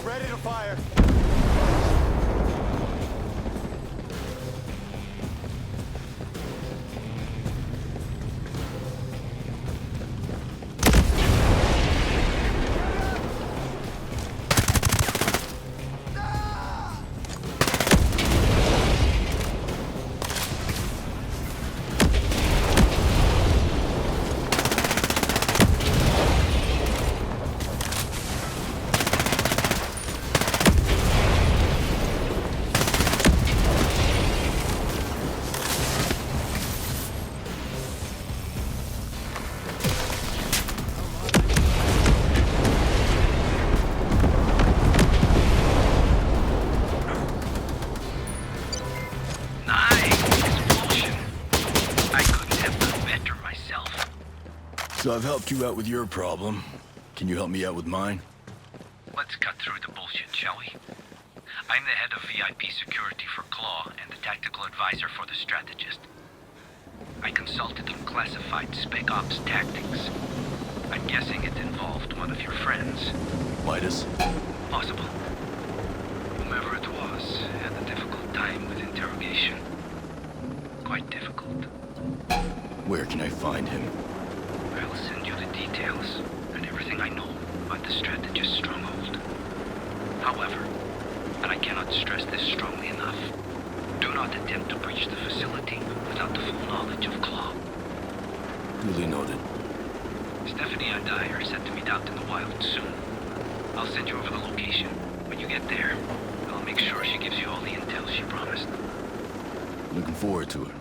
Ready to fire. So I've helped you out with your problem. Can you help me out with mine? Let's cut through the bullshit, shall we? I'm the head of VIP security for Claw and the tactical advisor for the Strategist. I consulted on classified spec ops tactics. I'm guessing it involved one of your friends. Midas? Possible. Whomever it was had a difficult time with interrogation. Quite difficult. Where can I find him? I'll send you the details and everything I know about the Strategist stronghold. However, and I cannot stress this strongly enough, do not attempt to breach the facility without the full knowledge of Claw. Duly noted. Stephanie and I are set to meet out in the wild soon. I'll send you over the location. When you get there, I'll make sure she gives you all the intel she promised. Looking forward to it.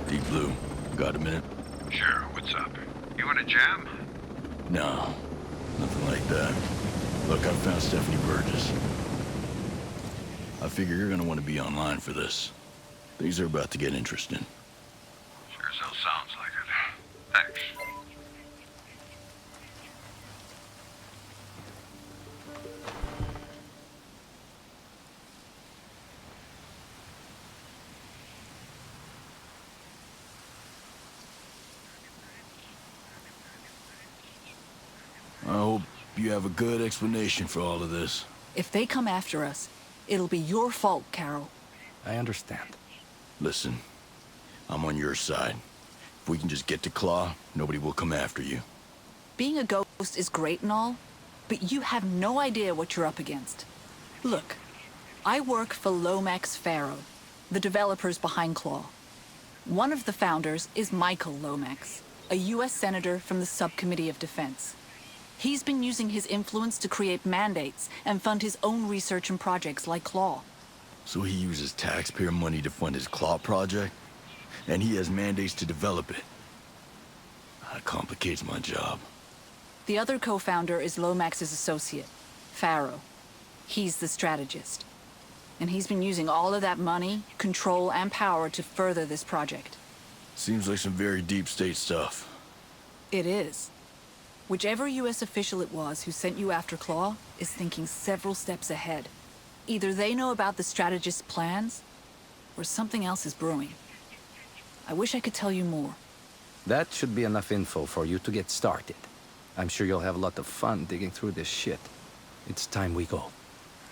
Deep Blue, got a minute? Sure, what's up? You want a jam? No, nothing like that. Look, I found Stephanie Burgess. I figure you're gonna want to be online for this. Things are about to get interesting. Sure as hell sounds like it. Thanks. I hope you have a good explanation for all of this. If they come after us, it'll be your fault, Carol. I understand. Listen, I'm on your side. If we can just get to Claw, nobody will come after you. Being a ghost is great and all, but you have no idea what you're up against. Look, I work for Lomax Faro, the developers behind Claw. One of the founders is Michael Lomax, a U.S. Senator from the Subcommittee of Defense. He's been using his influence to create mandates and fund his own research and projects like Claw. So he uses taxpayer money to fund his Claw project? And he has mandates to develop it. That complicates my job. The other co-founder is Lomax's associate, Faro. He's the strategist. And he's been using all of that money, control, and power to further this project. Seems like some very deep state stuff. It is. Whichever U.S. official it was who sent you after Claw is thinking several steps ahead. Either they know about the strategist's plans, or something else is brewing. I wish I could tell you more. That should be enough info for you to get started. I'm sure you'll have a lot of fun digging through this shit. It's time we go.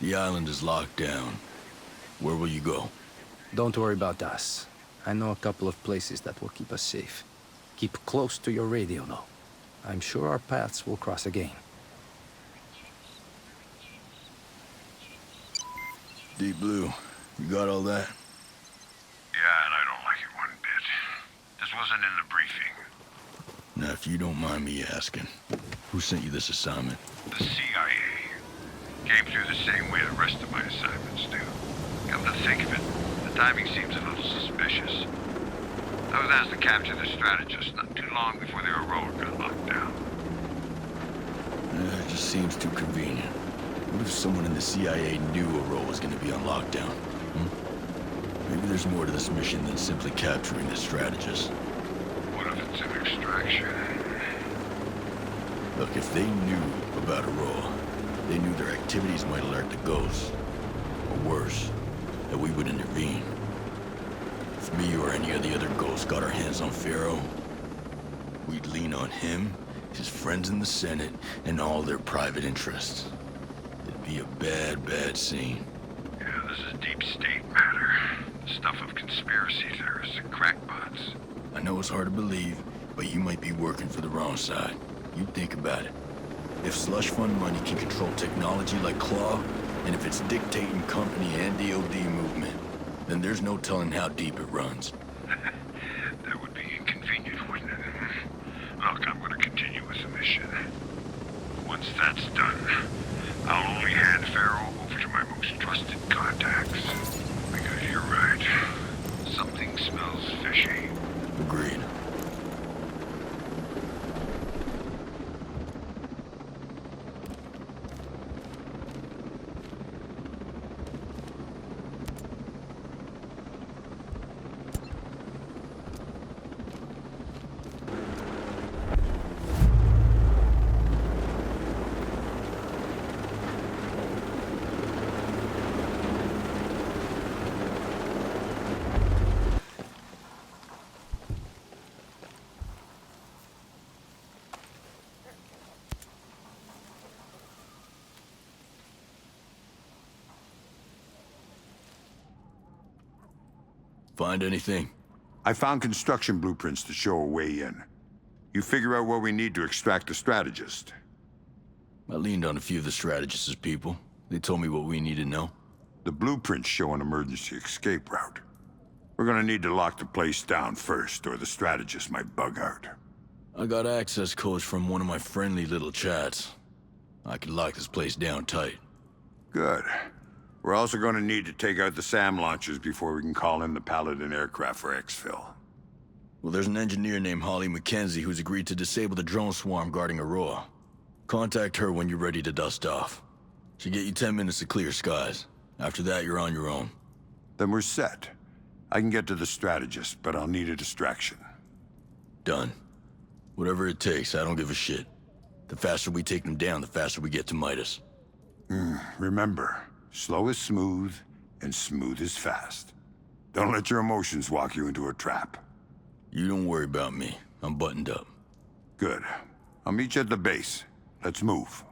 The island is locked down. Where will you go? Don't worry about us. I know a couple of places that will keep us safe. Keep close to your radio, though. I'm sure our paths will cross again. Deep Blue, you got all that? Yeah, and I don't like it one bit. This wasn't in the briefing. Now, if you don't mind me asking, who sent you this assignment? The CIA. Came through the same way the rest of my assignments do. Come to think of it, the timing seems a little suspicious. I was asked to capture the strategist not too long before the Auroa got locked down. It just seems too convenient. What if someone in the CIA knew Auroa was going to be on lockdown? Maybe there's more to this mission than simply capturing the strategist. What if it's an extraction? Look, if they knew about Auroa, they knew their activities might alert the ghosts. Or worse, that we would intervene. If me or any of the other ghosts got our hands on Faro, we'd lean on him, his friends in the Senate, and all their private interests. It'd be a bad, bad scene. Yeah, this is deep state matter. Stuff of conspiracy theorists and crackpots. I know it's hard to believe, but you might be working for the wrong side. You think about it. If slush fund money can control technology like Claw, and if it's dictating company and DOD movement, then there's no telling how deep it runs. That would be inconvenient, wouldn't it? Look, I'm going to continue with the mission. Once that's done, I'll only hand Faro over to my most trusted contacts. Because you're right. Something smells fishy. Agreed. Find anything? I found construction blueprints to show a way in. You figure out what we need to extract the strategist. I leaned on a few of the strategist's people. They told me what we need to know. The blueprints show an emergency escape route. We're gonna need to lock the place down first, or the strategist might bug out. I got access codes from one of my friendly little chats. I can lock this place down tight. Good. We're also gonna need to take out the SAM launchers before we can call in the Paladin aircraft for exfil. Well, there's an engineer named Mackenzie who's agreed to disable the drone swarm guarding Auroa. Contact her when you're ready to dust off. She'll get you 10 minutes to clear skies. After that, you're on your own. Then we're set. I can get to the strategist, but I'll need a distraction. Done. Whatever it takes, I don't give a shit. The faster we take them down, the faster we get to Midas. Remember, slow is smooth, and smooth is fast. Don't let your emotions walk you into a trap. You don't worry about me. I'm buttoned up. Good. I'll meet you at the base. Let's move.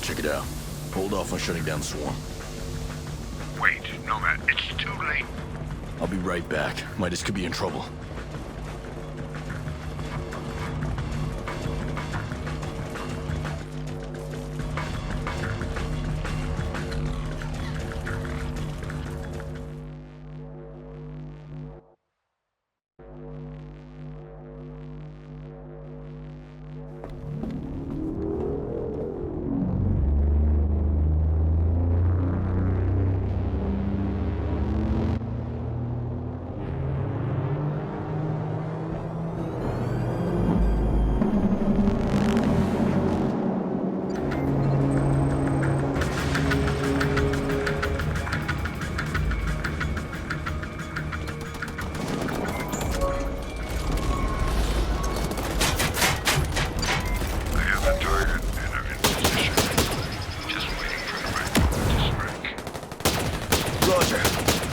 check it out. Hold off on shutting down the swarm. Wait, Nomad, it's too late. I'll be right back. Midas could be in trouble.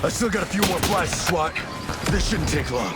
I still got a few more flies to swat. This shouldn't take long.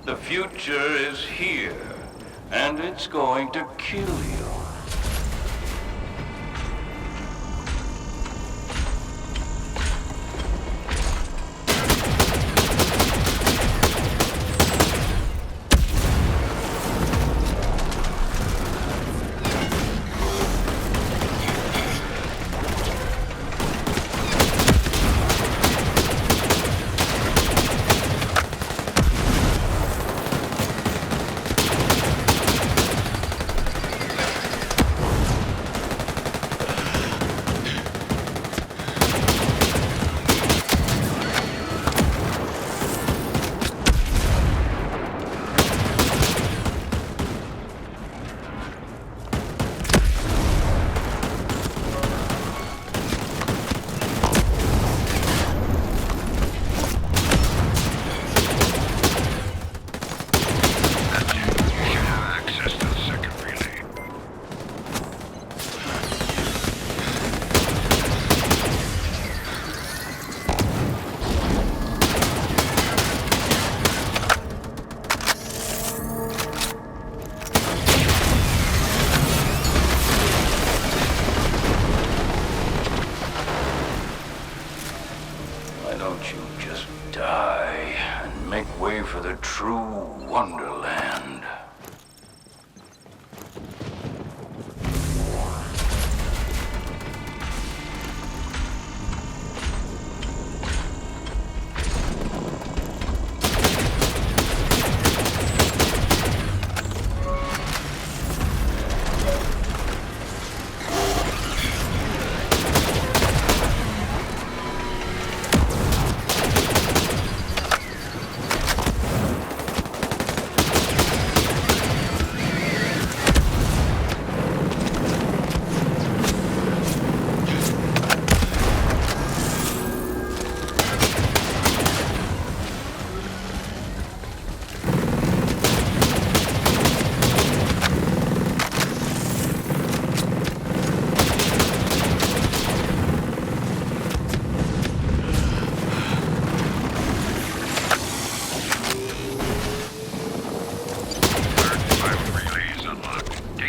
The future is here, and it's going to kill you.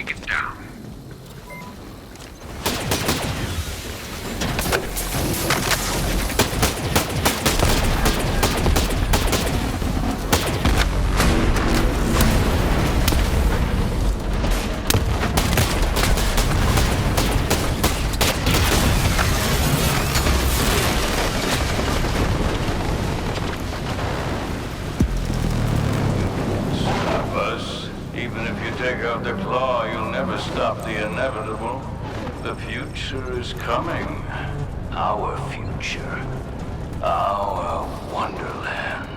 take it down. The claw, you'll never stop the inevitable. The future is coming. Our future. Our wonderland.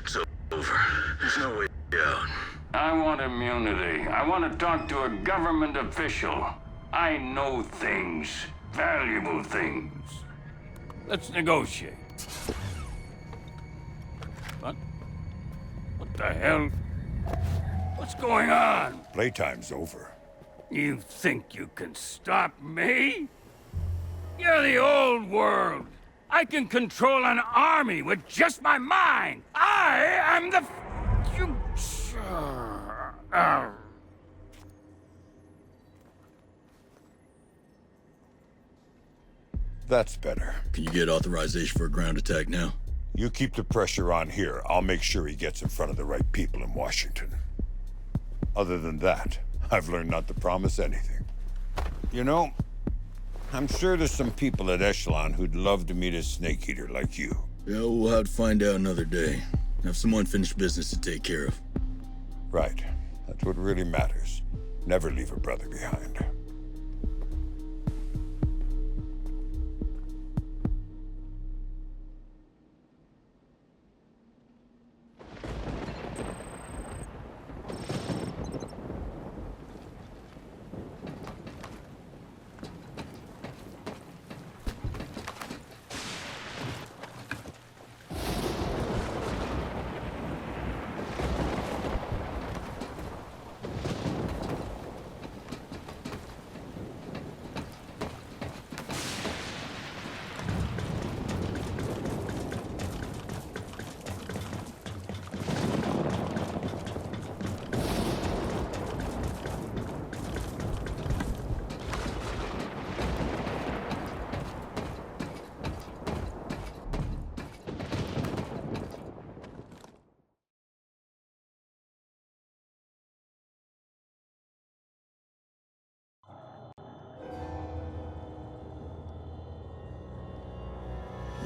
It's over. There's no way out. I want immunity. I want to talk to a government official. I know things. Valuable things. Let's negotiate. What? What the hell? What's going on? Playtime's over. You think you can stop me? You're the old world. I can control an army with just my mind. I am the future. That's better. Can you get authorization for a ground attack now? You keep the pressure on here. I'll make sure he gets in front of the right people in Washington. Other than that, I've learned not to promise anything. You know, I'm sure there's some people at Echelon who'd love to meet a snake eater like you. Yeah, we'll have to find out another day. Have some unfinished business to take care of. Right. That's what really matters. Never leave a brother behind.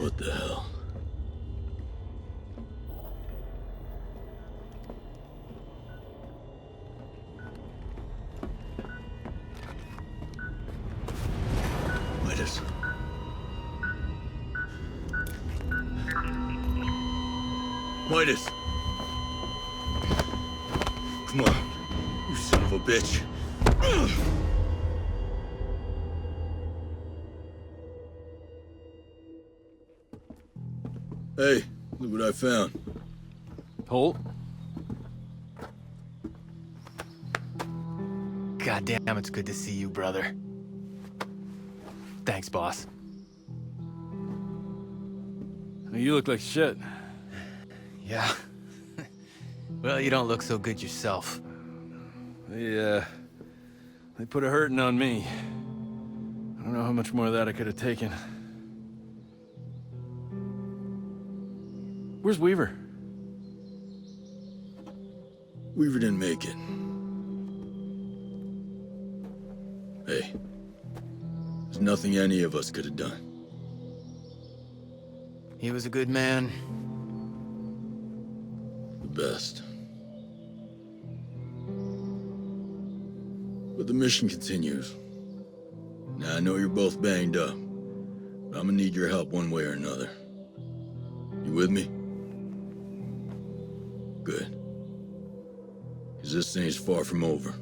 What the hell? Midas. Midas! Come on, you son of a bitch. Hey, look what I found. Holt? Goddamn, it's good to see you, brother. Thanks, boss. You look like shit. Yeah. Well, you don't look so good yourself. They put a hurting on me. I don't know how much more of that I could have taken. Where's Weaver? Weaver didn't make it. Hey, there's nothing any of us could have done. He was a good man. best. But the mission continues. Now, I know you're both banged up, but I'm gonna need your help one way or another. You with me? Good. 'Cause this thing's far from over.